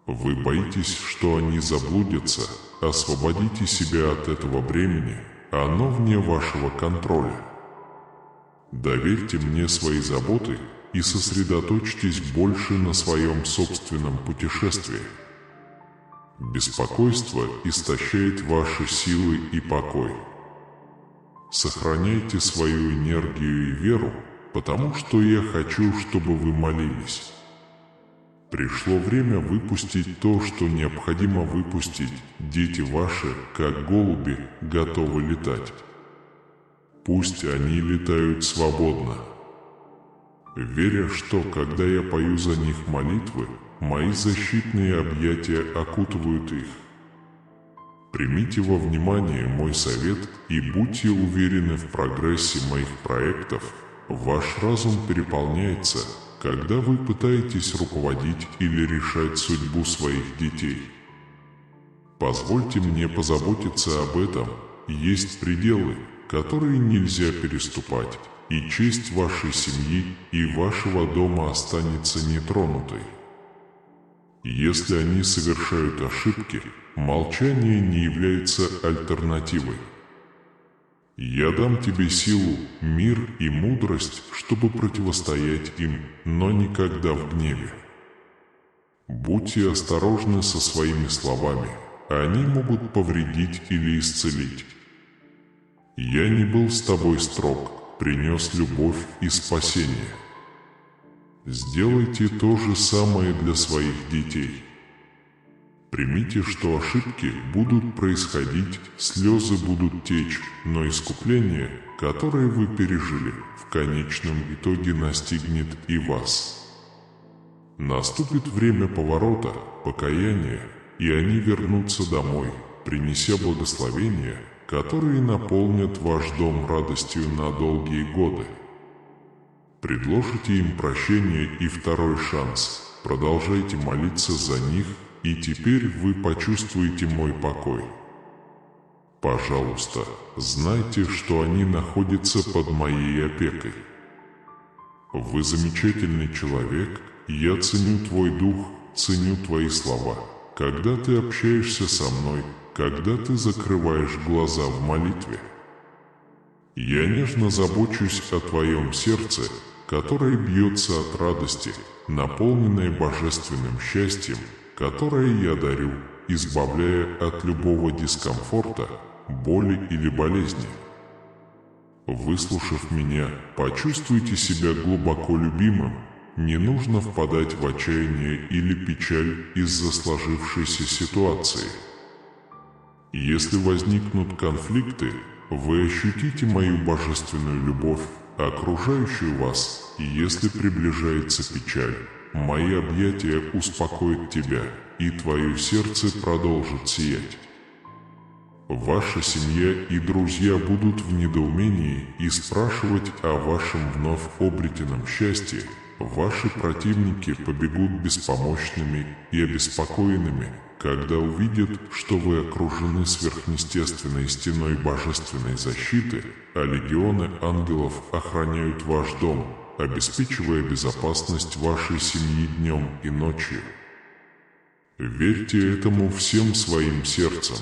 Вы боитесь, что они заблудятся, освободите себя от этого бремени, оно вне вашего контроля. Доверьте мне свои заботы и сосредоточьтесь больше на своем собственном путешествии. Беспокойство истощает ваши силы и покой. Сохраняйте свою энергию и веру, потому что я хочу, чтобы вы молились. Пришло время выпустить то, что необходимо выпустить. Дети ваши, как голуби, готовы летать. Пусть они летают свободно. Веря, что, когда я пою за них молитвы, мои защитные объятия окутывают их. Примите во внимание мой совет и будьте уверены в прогрессе моих проектов. Ваш разум переполняется, когда вы пытаетесь руководить или решать судьбу своих детей. Позвольте мне позаботиться об этом. Есть пределы, которые нельзя переступать, и честь вашей семьи и вашего дома останется нетронутой. Если они совершают ошибки, молчание не является альтернативой. Я дам тебе силу, мир и мудрость, чтобы противостоять им, но никогда в гневе. Будьте осторожны со своими словами, они могут повредить или исцелить. Я не был с тобой строг, принес любовь и спасение. Сделайте то же самое для своих детей. Примите, что ошибки будут происходить, слезы будут течь, но искупление, которое вы пережили, в конечном итоге настигнет и вас. Наступит время поворота, покаяния, и они вернутся домой, принеся благословения, которые наполнят ваш дом радостью на долгие годы. Предложите им прощение и второй шанс, продолжайте молиться за них, и теперь вы почувствуете мой покой. Пожалуйста, знайте, что они находятся под моей опекой. Вы замечательный человек, я ценю твой дух, ценю твои слова. Когда ты общаешься со мной, когда ты закрываешь глаза в молитве. Я нежно забочусь о твоем сердце, которое бьется от радости, наполненное божественным счастьем, которое я дарю, избавляя от любого дискомфорта, боли или болезни. Выслушав меня, почувствуйте себя глубоко любимым. Не нужно впадать в отчаяние или печаль из-за сложившейся ситуации. Если возникнут конфликты, вы ощутите мою божественную любовь, окружающую вас, и если приближается печаль, мои объятия успокоят тебя, и твое сердце продолжит сиять. Ваша семья и друзья будут в недоумении и спрашивать о вашем вновь обретенном счастье. Ваши противники побегут беспомощными и обеспокоенными, когда увидят, что вы окружены сверхъестественной стеной божественной защиты, а легионы ангелов охраняют ваш дом, обеспечивая безопасность вашей семьи днем и ночью. Верьте этому всем своим сердцем.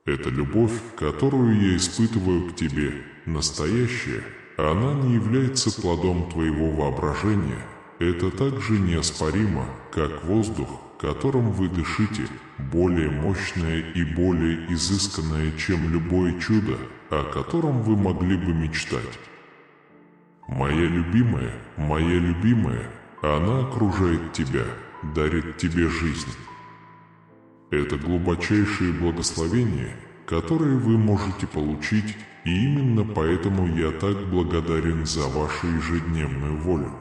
Эта любовь, которую я испытываю к тебе, настоящая. Она не является плодом твоего воображения. Это так же неоспоримо, как воздух, которым вы дышите, более мощное и более изысканное, чем любое чудо, о котором вы могли бы мечтать. Моя любимая, она окружает тебя, дарит тебе жизнь. Это глубочайшие благословения, которые вы можете получить, и именно поэтому я так благодарен за вашу ежедневную волю.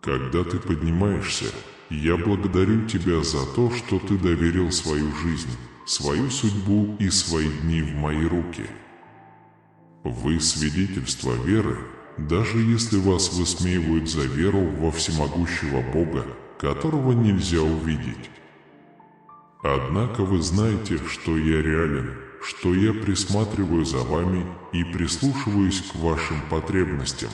Когда ты поднимаешься, я благодарю тебя за то, что ты доверил свою жизнь, свою судьбу и свои дни в мои руки. Вы свидетельство веры, даже если вас высмеивают за веру во всемогущего Бога, которого нельзя увидеть. Однако вы знаете, что я реален, что я присматриваю за вами и прислушиваюсь к вашим потребностям.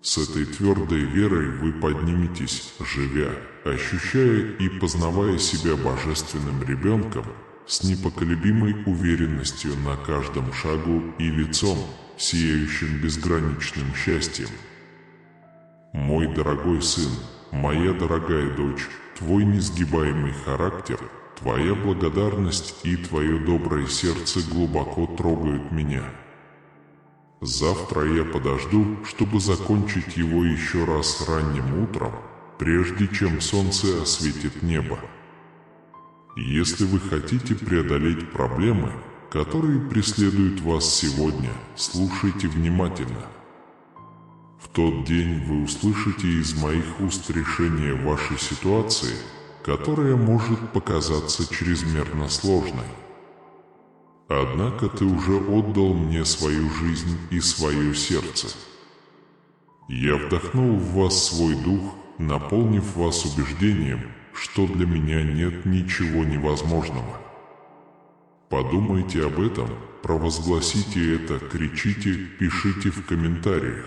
С этой твердой верой вы подниметесь, живя, ощущая и познавая себя божественным ребенком, с непоколебимой уверенностью на каждом шагу и лицом, сияющим безграничным счастьем. Мой дорогой сын, моя дорогая дочь, твой несгибаемый характер, твоя благодарность и твое доброе сердце глубоко трогают меня. Завтра я подожду, чтобы закончить его еще раз ранним утром, прежде чем солнце осветит небо. Если вы хотите преодолеть проблемы, которые преследуют вас сегодня, слушайте внимательно. В тот день вы услышите из моих уст решение вашей ситуации, которая может показаться чрезмерно сложной. Однако ты уже отдал мне свою жизнь и свое сердце. Я вдохнул в вас свой дух, наполнив вас убеждением, что для меня нет ничего невозможного. Подумайте об этом, провозгласите это, кричите, пишите в комментариях.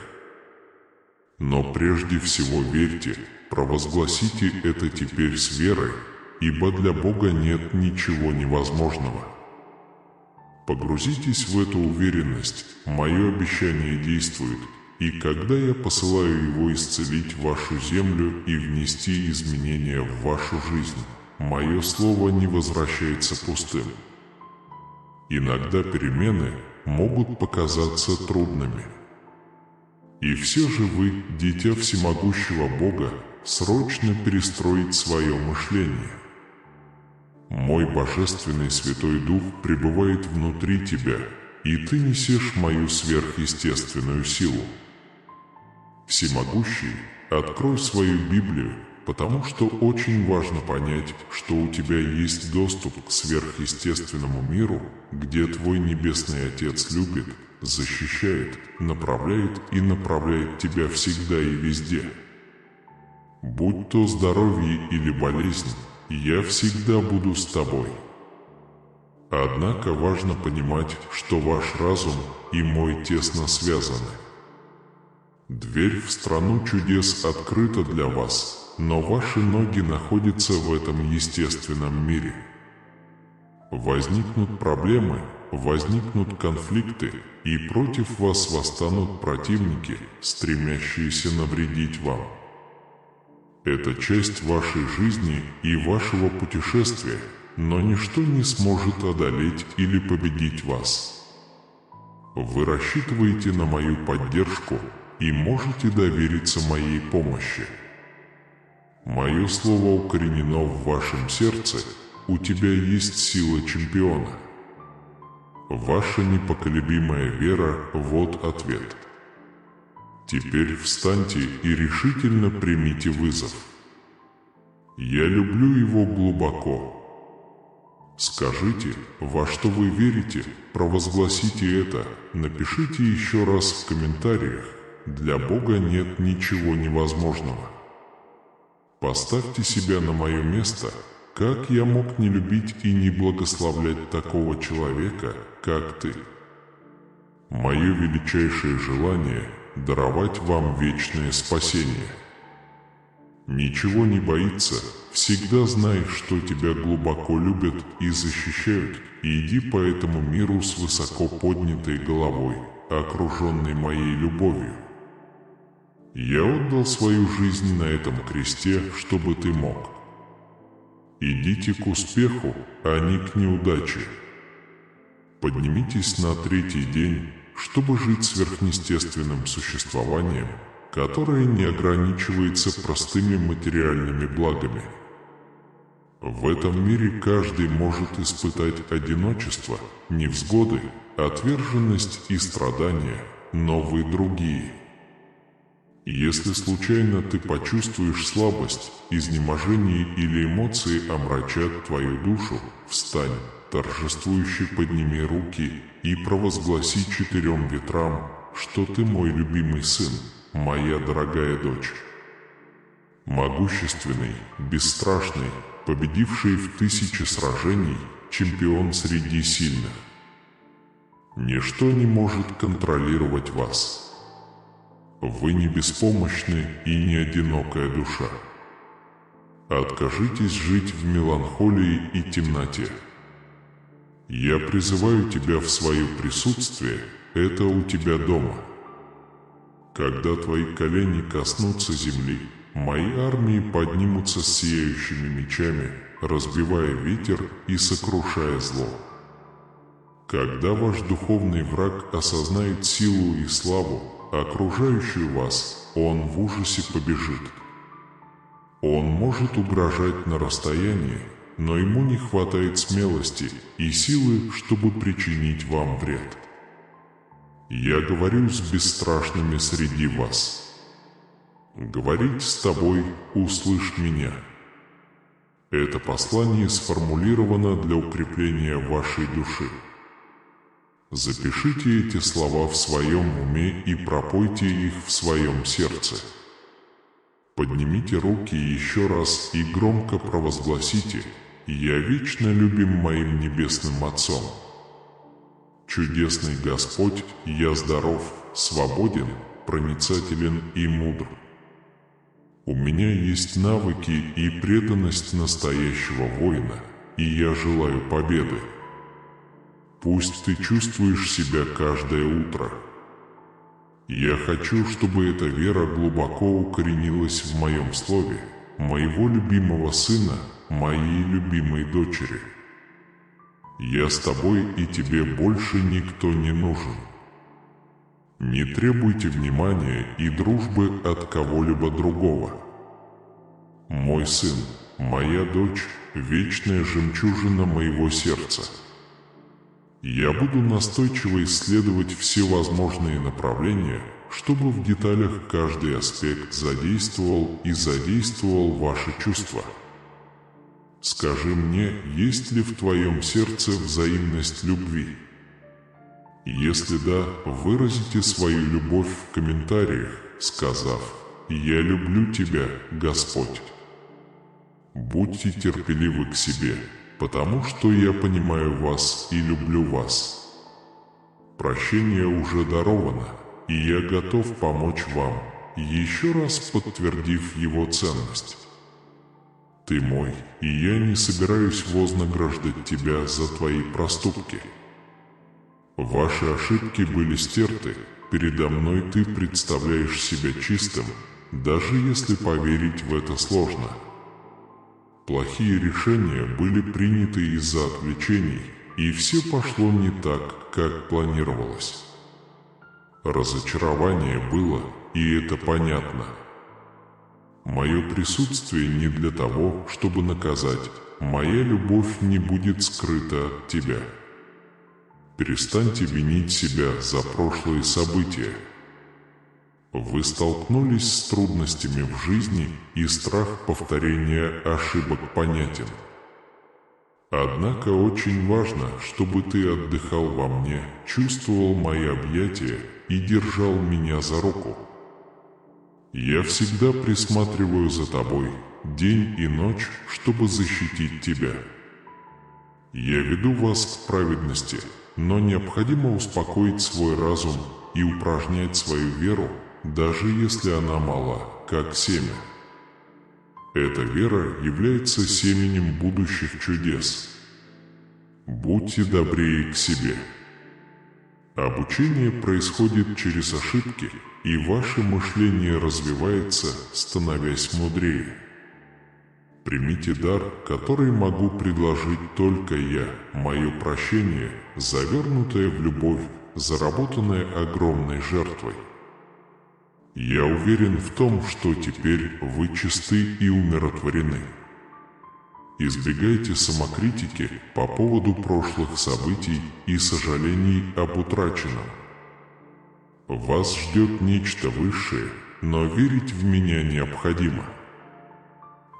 Но прежде всего верьте, провозгласите это теперь с верой, ибо для Бога нет ничего невозможного. Погрузитесь в эту уверенность, мое обещание действует, и когда я посылаю его исцелить вашу землю и внести изменения в вашу жизнь, мое слово не возвращается пустым. Иногда перемены могут показаться трудными. И все же вы, дитя всемогущего Бога, срочно перестроить свое мышление. Мой Божественный Святой Дух пребывает внутри тебя, и ты несешь мою сверхъестественную силу. Всемогущий, открой свою Библию, потому что очень важно понять, что у тебя есть доступ к сверхъестественному миру, где твой Небесный Отец любит, защищает, направляет и направляет тебя всегда и везде. Будь то здоровье или болезнь, я всегда буду с тобой. Однако важно понимать, что ваш разум и мой тесно связаны. Дверь в страну чудес открыта для вас, но ваши ноги находятся в этом естественном мире. Возникнут проблемы, возникнут конфликты, и против вас восстанут противники, стремящиеся навредить вам. Это часть вашей жизни и вашего путешествия, но ничто не сможет одолеть или победить вас. Вы рассчитываете на мою поддержку и можете довериться моей помощи. Мое слово укоренено в вашем сердце, у тебя есть сила чемпиона. Ваша непоколебимая вера – вот ответ. Теперь встаньте и решительно примите вызов. Я люблю его глубоко. Скажите, во что вы верите, провозгласите это, напишите еще раз в комментариях. Для Бога нет ничего невозможного. Поставьте себя на мое место. Как я мог не любить и не благословлять такого человека, как ты? Мое величайшее желание – даровать вам вечное спасение. Ничего не боится, всегда знай, что тебя глубоко любят и защищают, и иди по этому миру с высоко поднятой головой, окруженной моей любовью. Я отдал свою жизнь на этом кресте, чтобы ты мог. Идите к успеху, а не к неудаче. Поднимитесь на третий день, чтобы жить сверхъестественным существованием, которое не ограничивается простыми материальными благами. В этом мире каждый может испытать одиночество, невзгоды, отверженность и страдания, но вы другие. Если случайно ты почувствуешь слабость, изнеможение или эмоции омрачат твою душу, встань, торжествующе подними руки и провозгласи 4 ветрам, что ты мой любимый сын, моя дорогая дочь. Могущественный, бесстрашный, победивший в 1000 сражений, чемпион среди сильных. Ничто не может контролировать вас. Вы не беспомощны и не одинокая душа. Откажитесь жить в меланхолии и темноте. Я призываю тебя в свое присутствие, это у тебя дома. Когда твои колени коснутся земли, мои армии поднимутся с сияющими мечами, разбивая ветер и сокрушая зло. Когда ваш духовный враг осознает силу и славу, окружающую вас, он в ужасе побежит. Он может угрожать на расстоянии, но ему не хватает смелости и силы, чтобы причинить вам вред. Я говорю с бесстрашными среди вас. Говорить с тобой, услышь меня. Это послание сформулировано для укрепления вашей души. Запишите эти слова в своем уме и пропойте их в своем сердце. Поднимите руки еще раз и громко провозгласите: «Я вечно любим моим Небесным Отцом. Чудесный Господь, я здоров, свободен, проницателен и мудр. У меня есть навыки и преданность настоящего воина, и я желаю победы. Пусть ты чувствуешь себя каждое утро. Я хочу, чтобы эта вера глубоко укоренилась в моем слове, моего любимого сына, моей любимой дочери. Я с тобой, и тебе больше никто не нужен. Не требуйте внимания и дружбы от кого-либо другого. Мой сын, моя дочь, вечная жемчужина моего сердца. Я буду настойчиво исследовать все возможные направления, чтобы в деталях каждый аспект задействовал ваши чувства. Скажи мне, есть ли в твоем сердце взаимность любви? Если да, выразите свою любовь в комментариях, сказав: «Я люблю тебя, Господь». Будьте терпеливы к себе, потому что я понимаю вас и люблю вас. Прощение уже даровано, и я готов помочь вам, еще раз подтвердив его ценность. Ты мой, и я не собираюсь вознаграждать тебя за твои проступки. Ваши ошибки были стерты, передо мной ты представляешь себя чистым, даже если поверить в это сложно. Плохие решения были приняты из-за отвлечений, и все пошло не так, как планировалось. Разочарование было, и это понятно. Мое присутствие не для того, чтобы наказать, моя любовь не будет скрыта от тебя. Перестаньте винить себя за прошлые события. Вы столкнулись с трудностями в жизни, и страх повторения ошибок понятен. Однако очень важно, чтобы ты отдыхал во мне, чувствовал мои объятия и держал меня за руку. Я всегда присматриваю за тобой, день и ночь, чтобы защитить тебя. Я веду вас к праведности, но необходимо успокоить свой разум и упражнять свою веру, даже если она мала, как семя. Эта вера является семенем будущих чудес. Будьте добрее к себе. Обучение происходит через ошибки, и ваше мышление развивается, становясь мудрее. Примите дар, который могу предложить только я, мое прощение, завернутое в любовь, заработанное огромной жертвой. Я уверен в том, что теперь вы чисты и умиротворены. Избегайте самокритики по поводу прошлых событий и сожалений об утраченном. Вас ждет нечто высшее, но верить в меня необходимо.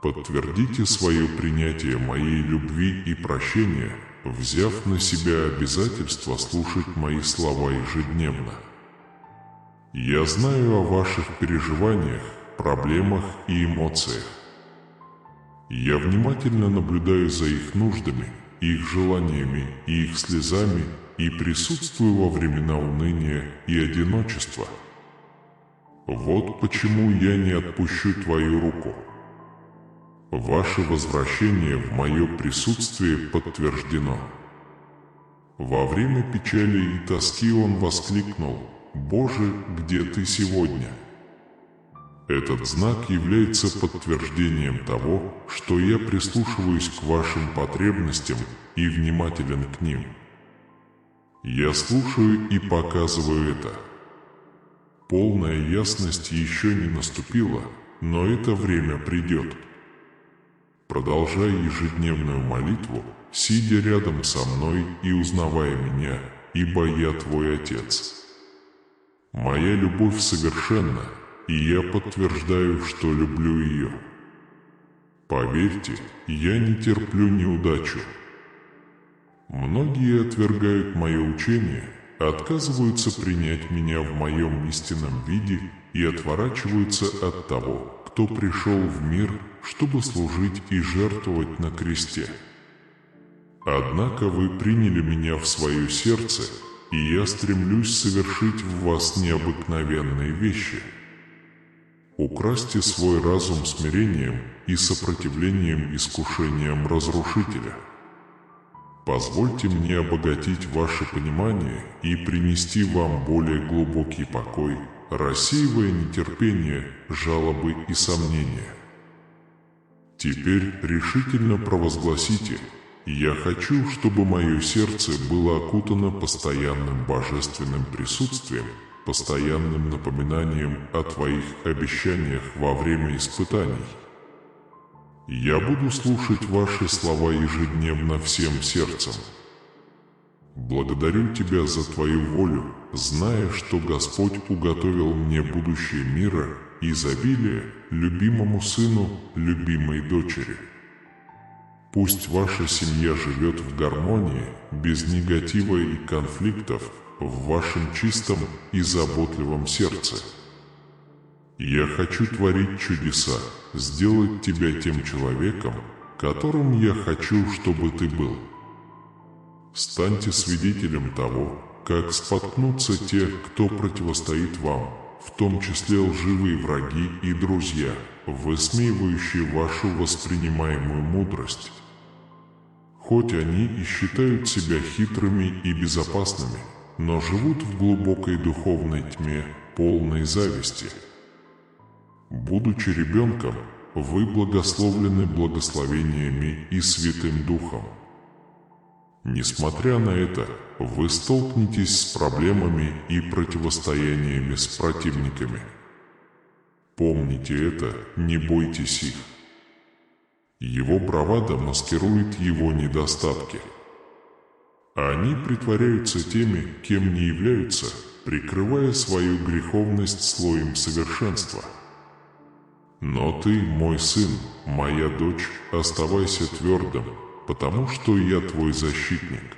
Подтвердите свое принятие моей любви и прощения, взяв на себя обязательство слушать мои слова ежедневно. Я знаю о ваших переживаниях, проблемах и эмоциях. Я внимательно наблюдаю за их нуждами, их желаниями и их слезами и присутствую во времена уныния и одиночества. Вот почему я не отпущу твою руку. Ваше возвращение в мое присутствие подтверждено. Во время печали и тоски он воскликнул: «Боже, где ты сегодня?» Этот знак является подтверждением того, что я прислушиваюсь к вашим потребностям и внимателен к ним. Я слушаю и показываю это. Полная ясность еще не наступила, но это время придет. Продолжай ежедневную молитву, сидя рядом со мной и узнавая меня, ибо я твой Отец. Моя любовь совершенна, и я подтверждаю, что люблю ее. Поверьте, я не терплю неудачу. Многие отвергают мое учение, отказываются принять меня в моем истинном виде и отворачиваются от того, кто пришел в мир, чтобы служить и жертвовать на кресте. Однако вы приняли меня в свое сердце, и я стремлюсь совершить в вас необыкновенные вещи. Украсьте свой разум смирением и сопротивлением искушениям разрушителя. Позвольте мне обогатить ваше понимание и принести вам более глубокий покой, рассеивая нетерпение, жалобы и сомнения. Теперь решительно провозгласите: «Я хочу, чтобы мое сердце было окутано постоянным божественным присутствием, постоянным напоминанием о твоих обещаниях во время испытаний. Я буду слушать ваши слова ежедневно всем сердцем. Благодарю тебя за твою волю, зная, что Господь уготовил мне будущее мира и изобилия, любимому сыну, любимой дочери. Пусть ваша семья живет в гармонии, без негатива и конфликтов, в вашем чистом и заботливом сердце. Я хочу творить чудеса, сделать тебя тем человеком, которым я хочу, чтобы ты был. Станьте свидетелем того, как споткнутся те, кто противостоит вам, в том числе лживые враги и друзья, высмеивающие вашу воспринимаемую мудрость. Хоть они и считают себя хитрыми и безопасными, но живут в глубокой духовной тьме, полной зависти. Будучи ребенком, вы благословлены благословениями и Святым Духом. Несмотря на это, вы столкнетесь с проблемами и противостояниями с противниками. Помните это, не бойтесь их. Его бравада маскирует его недостатки. Они притворяются теми, кем не являются, прикрывая свою греховность слоем совершенства. Но ты, мой сын, моя дочь, оставайся твердым, потому что я твой защитник.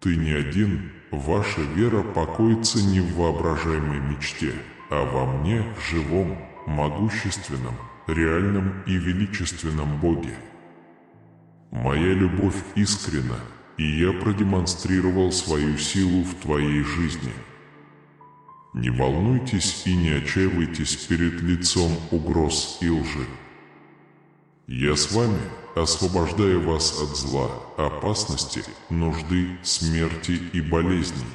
Ты не один, ваша вера покоится не в воображаемой мечте, а во мне, живом, могущественном, реальном и величественном Боге. Моя любовь искренна, и я продемонстрировал свою силу в твоей жизни. Не волнуйтесь и не отчаивайтесь перед лицом угроз и лжи. Я с вами, освобождая вас от зла, опасности, нужды, смерти и болезней.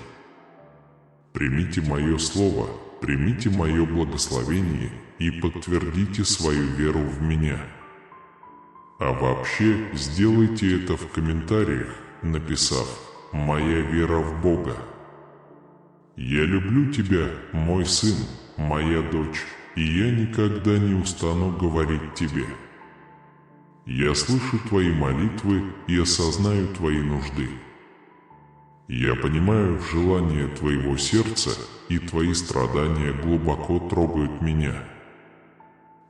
Примите мое слово, примите мое благословение и подтвердите свою веру в меня. А вообще, сделайте это в комментариях, написав «Моя вера в Бога». Я люблю тебя, мой сын, моя дочь, и я никогда не устану говорить тебе. Я слышу твои молитвы и осознаю твои нужды. Я понимаю желание твоего сердца, и твои страдания глубоко трогают меня.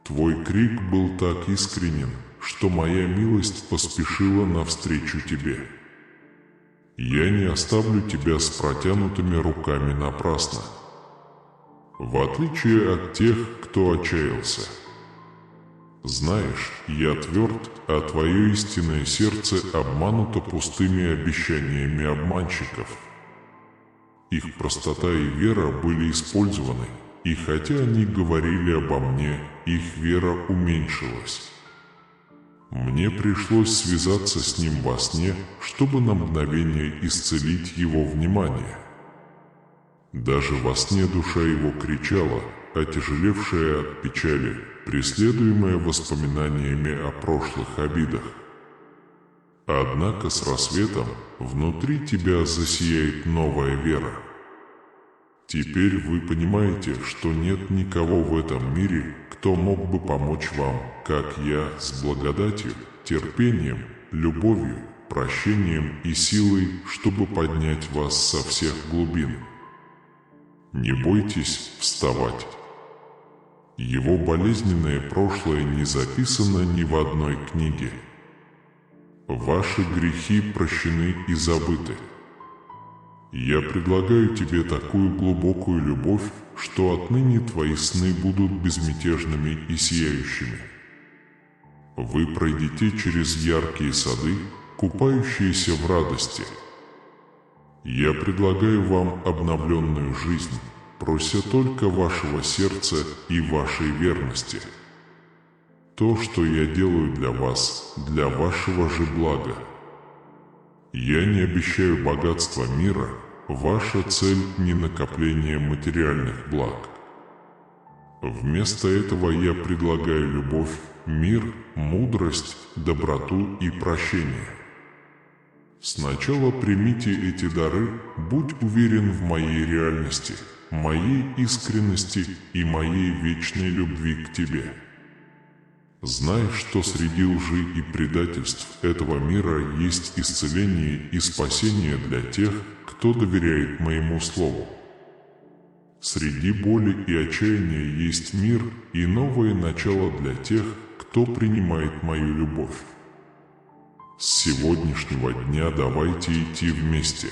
Твой крик был так искренен, что моя милость поспешила навстречу тебе. Я не оставлю тебя с протянутыми руками напрасно. В отличие от тех, кто отчаялся. Знаешь, я тверд, а твое истинное сердце обмануто пустыми обещаниями обманщиков. Их простота и вера были использованы, и хотя они говорили обо мне, их вера уменьшилась. Мне пришлось связаться с ним во сне, чтобы на мгновение исцелить его внимание. Даже во сне душа его кричала, отяжелевшая от печали, преследуемая воспоминаниями о прошлых обидах. Однако с рассветом внутри тебя засияет новая вера. Теперь вы понимаете, что нет никого в этом мире, кто мог бы помочь вам, как я, с благодатью, терпением, любовью, прощением и силой, чтобы поднять вас со всех глубин. Не бойтесь вставать. Его болезненное прошлое не записано ни в одной книге. Ваши грехи прощены и забыты. Я предлагаю тебе такую глубокую любовь, что отныне твои сны будут безмятежными и сияющими. Вы пройдете через яркие сады, купающиеся в радости. Я предлагаю вам обновленную жизнь, прося только вашего сердца и вашей верности. То, что я делаю для вас, для вашего же блага. Я не обещаю богатства мира, ваша цель не накопление материальных благ. Вместо этого я предлагаю любовь, мир, мудрость, доброту и прощение. Сначала примите эти дары, будь уверен в моей реальности, моей искренности и моей вечной любви к тебе. Знай, что среди лжи и предательств этого мира есть исцеление и спасение для тех, кто доверяет моему слову. Среди боли и отчаяния есть мир и новое начало для тех, кто принимает мою любовь. С сегодняшнего дня давайте идти вместе.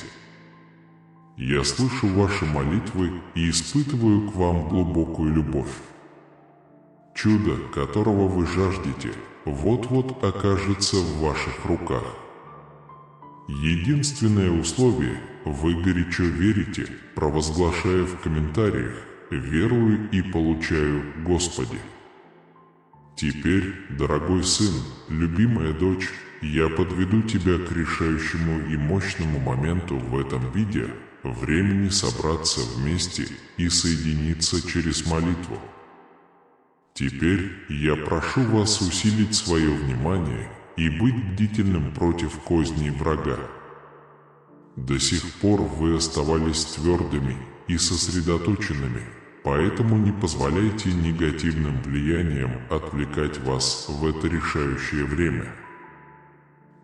Я слышу ваши молитвы и испытываю к вам глубокую любовь. Чудо, которого вы жаждете, вот-вот окажется в ваших руках. Единственное условие – вы горячо верите, провозглашая в комментариях «Верую и получаю, Господи». Теперь, дорогой сын, любимая дочь, я подведу тебя к решающему и мощному моменту в этом видео, времени собраться вместе и соединиться через молитву. Теперь я прошу вас усилить свое внимание и быть бдительным против козней врага. До сих пор вы оставались твердыми и сосредоточенными, поэтому не позволяйте негативным влияниям отвлекать вас в это решающее время.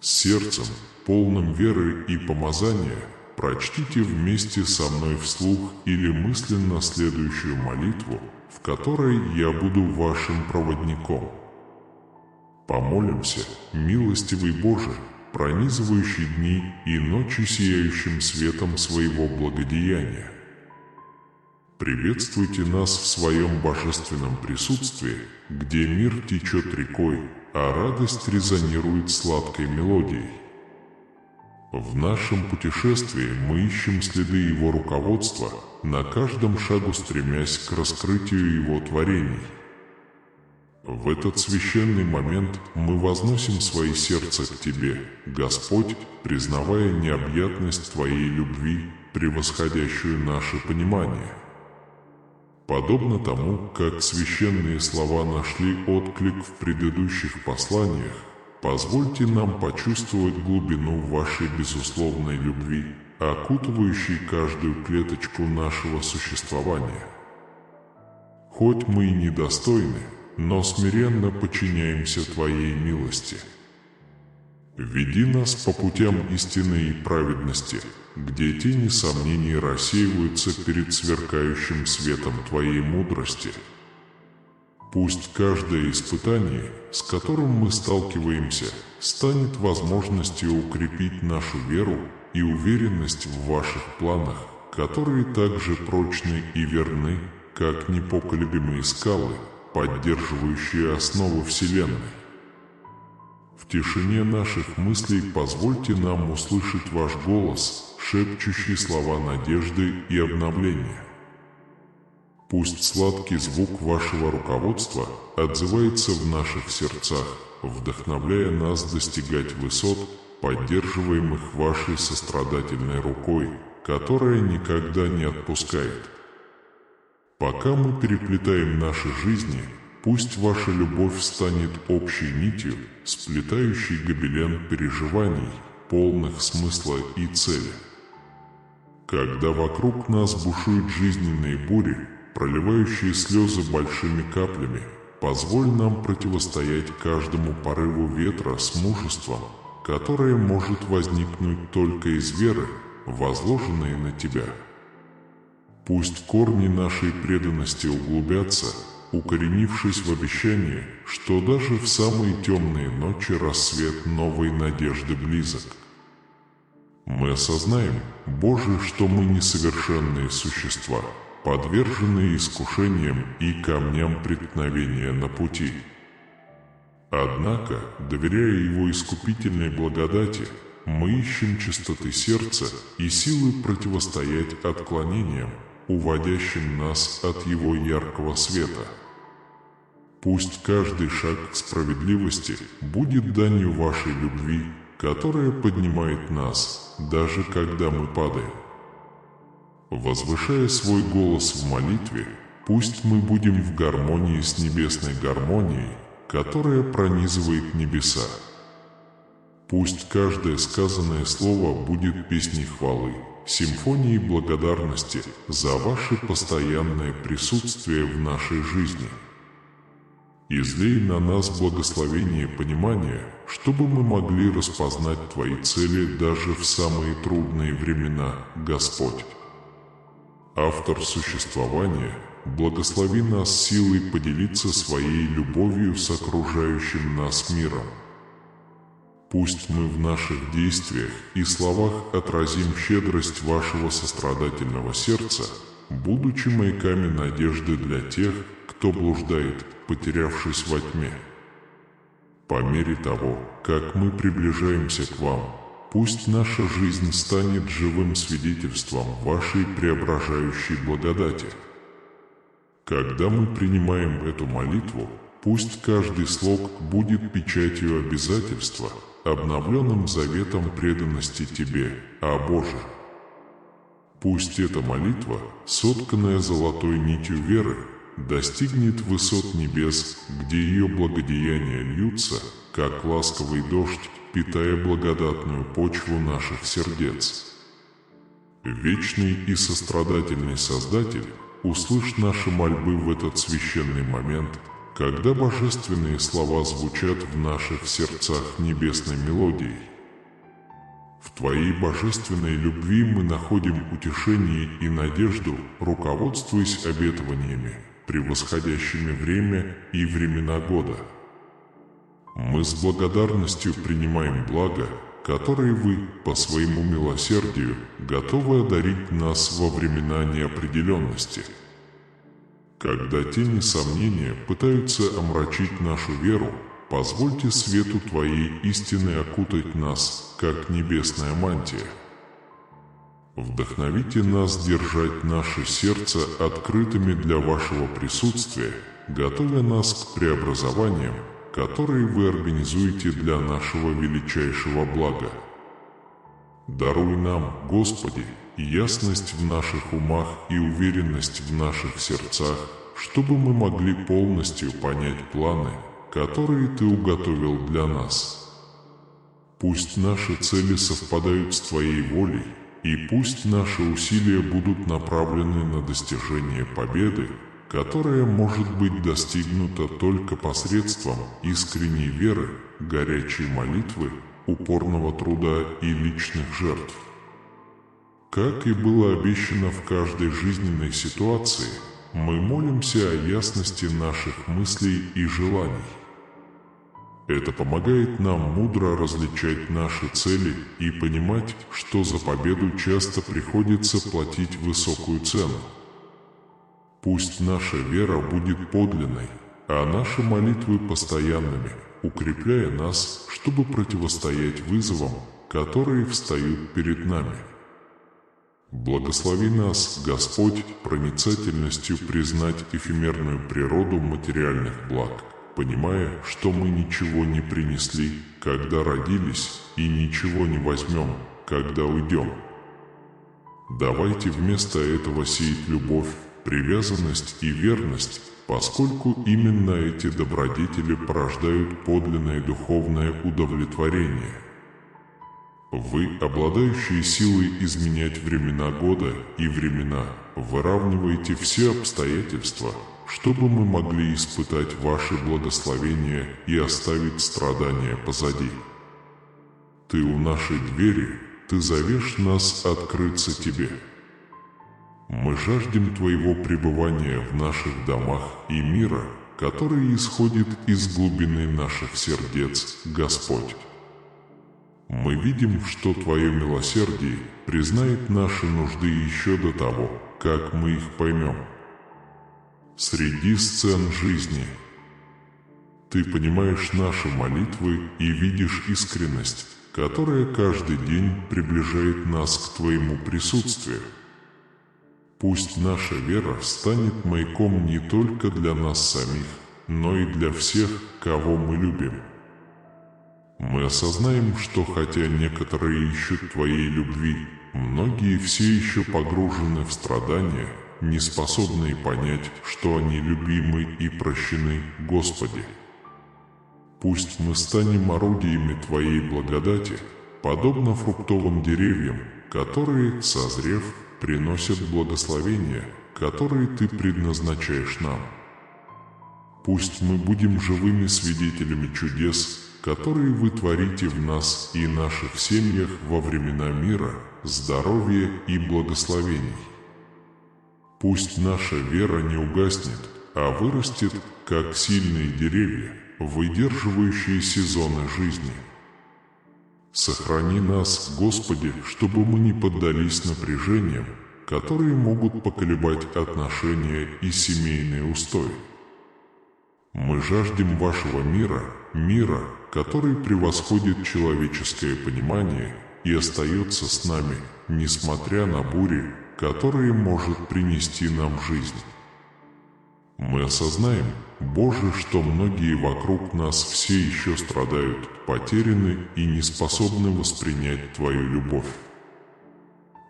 С сердцем, полным веры и помазания, прочтите вместе со мной вслух или мысленно следующую молитву, в которой я буду вашим проводником. Помолимся, милостивый Боже, пронизывающий дни и ночи сияющим светом своего благодеяния. Приветствуйте нас в своем божественном присутствии, где мир течет рекой, а радость резонирует сладкой мелодией. В нашем путешествии мы ищем следы Его руководства, на каждом шагу стремясь к раскрытию Его творений. В этот священный момент мы возносим свои сердца к Тебе, Господь, признавая необъятность Твоей любви, превосходящую наше понимание. Подобно тому, как священные слова нашли отклик в предыдущих посланиях, позвольте нам почувствовать глубину вашей безусловной любви, окутывающей каждую клеточку нашего существования. Хоть мы и недостойны, но смиренно подчиняемся Твоей милости. Веди нас по путям истины и праведности, где тени сомнений рассеиваются перед сверкающим светом Твоей мудрости. Пусть каждое испытание, с которым мы сталкиваемся, станет возможностью укрепить нашу веру и уверенность в Ваших планах, которые так же прочны и верны, как непоколебимые скалы, поддерживающие основы Вселенной. В тишине наших мыслей позвольте нам услышать Ваш голос, шепчущий слова надежды и обновления. Пусть сладкий звук Вашего руководства отзывается в наших сердцах, вдохновляя нас достигать высот, поддерживаемых Вашей сострадательной рукой, которая никогда не отпускает. Пока мы переплетаем наши жизни, пусть Ваша любовь станет общей нитью, сплетающей гобелен переживаний, полных смысла и цели. Когда вокруг нас бушуют жизненные бури, проливающие слезы большими каплями, позволь нам противостоять каждому порыву ветра с мужеством, которое может возникнуть только из веры, возложенной на Тебя. Пусть корни нашей преданности углубятся, укоренившись в обещании, что даже в самые темные ночи рассвет новой надежды близок. Мы осознаем, Боже, что мы несовершенные существа, подверженные искушениям и камням преткновения на пути. Однако, доверяя Его искупительной благодати, мы ищем чистоты сердца и силы противостоять отклонениям, уводящим нас от Его яркого света. Пусть каждый шаг к справедливости будет данью Вашей любви, которая поднимает нас, даже когда мы падаем. Возвышая свой голос в молитве, пусть мы будем в гармонии с небесной гармонией, которая пронизывает небеса. Пусть каждое сказанное слово будет песней хвалы, симфонией благодарности за Ваше постоянное присутствие в нашей жизни. Излей на нас благословение понимания, чтобы мы могли распознать Твои цели даже в самые трудные времена, Господь. Автор существования, благослови нас силой поделиться своей любовью с окружающим нас миром. Пусть мы в наших действиях и словах отразим щедрость Вашего сострадательного сердца, будучи маяками надежды для тех, кто блуждает, потерявшись во тьме. По мере того, как мы приближаемся к Вам, пусть наша жизнь станет живым свидетельством Вашей преображающей благодати. Когда мы принимаем эту молитву, пусть каждый слог будет печатью обязательства, обновленным заветом преданности Тебе, о Боже. Пусть эта молитва, сотканная золотой нитью веры, достигнет высот небес, где ее благодеяния льются, как ласковый дождь, питая благодатную почву наших сердец. Вечный и сострадательный Создатель, услышь наши мольбы в этот священный момент, когда божественные слова звучат в наших сердцах небесной мелодией. В Твоей божественной любви мы находим утешение и надежду, руководствуясь обетованиями, превосходящими время и времена года. Мы с благодарностью принимаем благо, которое Вы, по своему милосердию, готовы одарить нас во времена неопределенности. Когда тени сомнения пытаются омрачить нашу веру, позвольте свету Твоей истины окутать нас, как небесная мантия. Вдохновите нас держать наше сердце открытыми для Вашего присутствия, готовя нас к преобразованиям, которые Вы организуете для нашего величайшего блага. Даруй нам, Господи, ясность в наших умах и уверенность в наших сердцах, чтобы мы могли полностью понять планы, которые Ты уготовил для нас. Пусть наши цели совпадают с Твоей волей, и пусть наши усилия будут направлены на достижение победы, которое может быть достигнуто только посредством искренней веры, горячей молитвы, упорного труда и личных жертв. Как и было обещано в каждой жизненной ситуации, мы молимся о ясности наших мыслей и желаний. Это помогает нам мудро различать наши цели и понимать, что за победу часто приходится платить высокую цену. Пусть наша вера будет подлинной, а наши молитвы постоянными, укрепляя нас, чтобы противостоять вызовам, которые встают перед нами. Благослови нас, Господь, проницательностью признать эфемерную природу материальных благ, понимая, что мы ничего не принесли, когда родились, и ничего не возьмем, когда уйдем. Давайте вместо этого сеять любовь, привязанность и верность, поскольку именно эти добродетели порождают подлинное духовное удовлетворение. Вы, обладающие силой изменять времена года и времена, выравниваете все обстоятельства, чтобы мы могли испытать ваши благословения и оставить страдания позади. Ты у нашей двери, ты зовешь нас открыться тебе. Мы жаждем Твоего пребывания в наших домах и мира, который исходит из глубины наших сердец, Господь. Мы видим, что Твое милосердие признает наши нужды еще до того, как мы их поймем. Среди сцен жизни Ты понимаешь наши молитвы и видишь искренность, которая каждый день приближает нас к Твоему присутствию. Пусть наша вера станет маяком не только для нас самих, но и для всех, кого мы любим. Мы осознаем, что хотя некоторые ищут Твоей любви, многие все еще погружены в страдания, не способные понять, что они любимы и прощены, Господи. Пусть мы станем орудиями Твоей благодати, подобно фруктовым деревьям, которые, созрев, приносят благословения, которые Ты предназначаешь нам. Пусть мы будем живыми свидетелями чудес, которые вы творите в нас и наших семьях во времена мира, здоровья и благословений. Пусть наша вера не угаснет, а вырастет, как сильные деревья, выдерживающие сезоны жизни. Сохрани нас, Господи, чтобы мы не поддались напряжениям, которые могут поколебать отношения и семейные устои. Мы жаждем Вашего мира, который превосходит человеческое понимание и остается с нами, несмотря на бури, которые может принести нам жизнь. Мы осознаем, Боже, что многие вокруг нас все еще страдают, потеряны и не способны воспринять Твою любовь.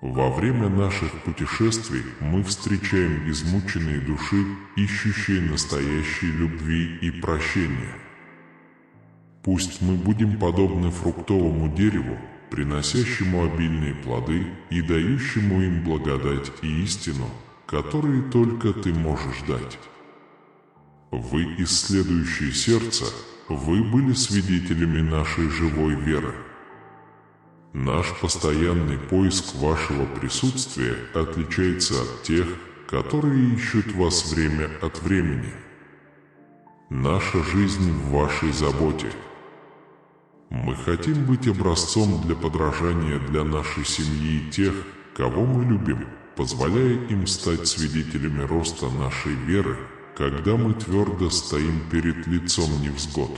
Во время наших путешествий мы встречаем измученные души, ищущие настоящей любви и прощения. Пусть мы будем подобны фруктовому дереву, приносящему обильные плоды и дающему им благодать и истину, которые только Ты можешь дать. Вы, исследующие сердце, вы были свидетелями нашей живой веры. Наш постоянный поиск Вашего присутствия отличается от тех, которые ищут Вас время от времени. Наша жизнь в Вашей заботе. Мы хотим быть образцом для подражания для нашей семьи и тех, кого мы любим, позволяя им стать свидетелями роста нашей веры, когда мы твердо стоим перед лицом невзгод.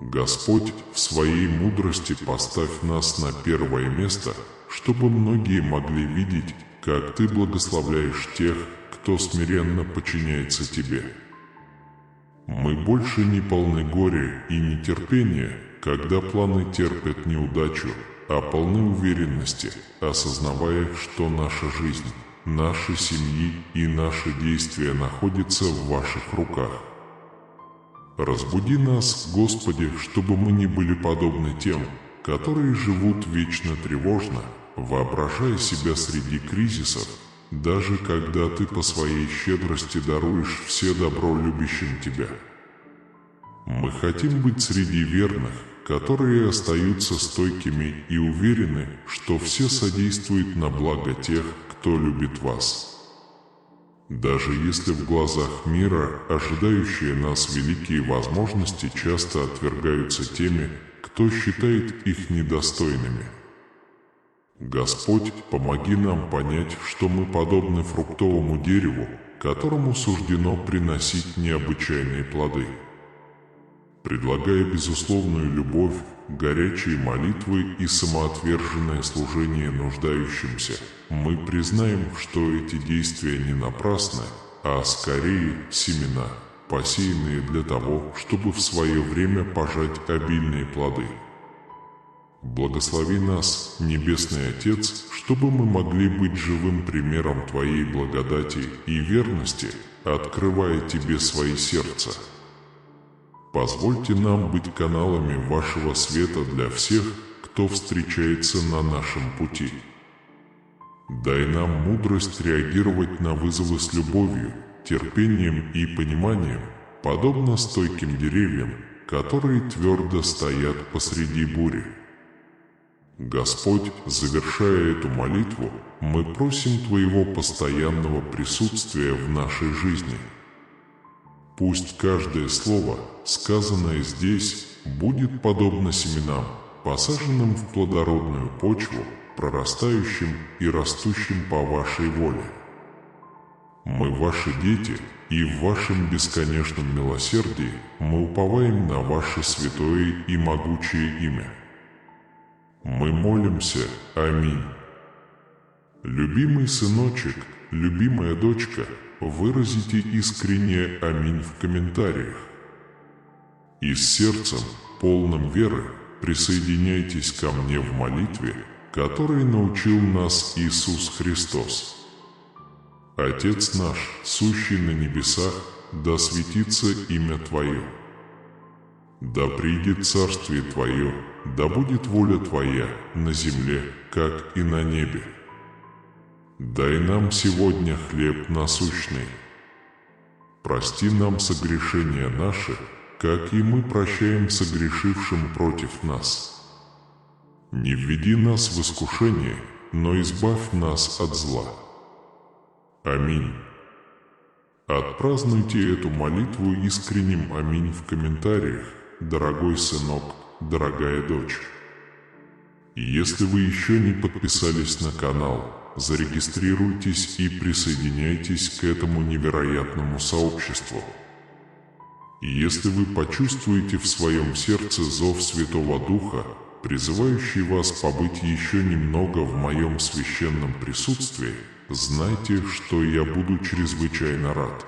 Господь, в Своей мудрости поставь нас на первое место, чтобы многие могли видеть, как Ты благословляешь тех, кто смиренно подчиняется Тебе. Мы больше не полны горя и нетерпения, когда планы терпят неудачу, а полны уверенности, осознавая, что наша жизнь, наши семьи и наши действия находятся в Ваших руках. Разбуди нас, Господи, чтобы мы не были подобны тем, которые живут вечно тревожно, воображая себя среди кризисов, даже когда ты по своей щедрости даруешь все добро любящим тебя. Мы хотим быть среди верных, которые остаются стойкими и уверены, что все содействует на благо тех, кто любит вас. Даже если в глазах мира ожидающие нас великие возможности часто отвергаются теми, кто считает их недостойными. Господь, помоги нам понять, что мы подобны фруктовому дереву, которому суждено приносить необычайные плоды. Предлагая безусловную любовь, горячие молитвы и самоотверженное служение нуждающимся, мы признаем, что эти действия не напрасны, а скорее семена, посеянные для того, чтобы в свое время пожать обильные плоды. Благослови нас, Небесный Отец, чтобы мы могли быть живым примером Твоей благодати и верности, открывая Тебе свои сердца. Позвольте нам быть каналами Вашего света для всех, кто встречается на нашем пути. Дай нам мудрость реагировать на вызовы с любовью, терпением и пониманием, подобно стойким деревьям, которые твердо стоят посреди бури. Господь, завершая эту молитву, мы просим Твоего постоянного присутствия в нашей жизни. Пусть каждое слово, сказанное здесь, будет подобно семенам, посаженным в плодородную почву, прорастающим и растущим по Вашей воле. Мы Ваши дети, и в Вашем бесконечном милосердии мы уповаем на Ваше святое и могучее имя. Мы молимся. Аминь. Любимый сыночек, любимая дочка, выразите искреннее «Аминь» в комментариях. И с сердцем, полным веры, присоединяйтесь ко мне в молитве, которой научил нас Иисус Христос. Отец наш, сущий на небесах, да светится имя Твое. Да придет царствие Твое, да будет воля Твоя на земле, как и на небе. Дай нам сегодня хлеб насущный. Прости нам согрешения наши, как и мы прощаем согрешившим против нас. Не введи нас в искушение, но избавь нас от зла. Аминь. Отпразднуйте эту молитву искренним «Аминь» в комментариях, дорогой сынок, дорогая дочь. И если вы еще не подписались на канал, зарегистрируйтесь и присоединяйтесь к этому невероятному сообществу. И если вы почувствуете в своем сердце зов Святого Духа, призывающий вас побыть еще немного в моем священном присутствии, знайте, что я буду чрезвычайно рад.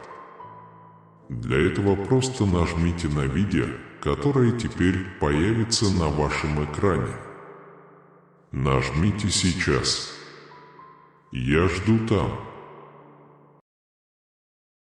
Для этого просто нажмите на видео, которое теперь появится на вашем экране. Нажмите сейчас. Я жду там.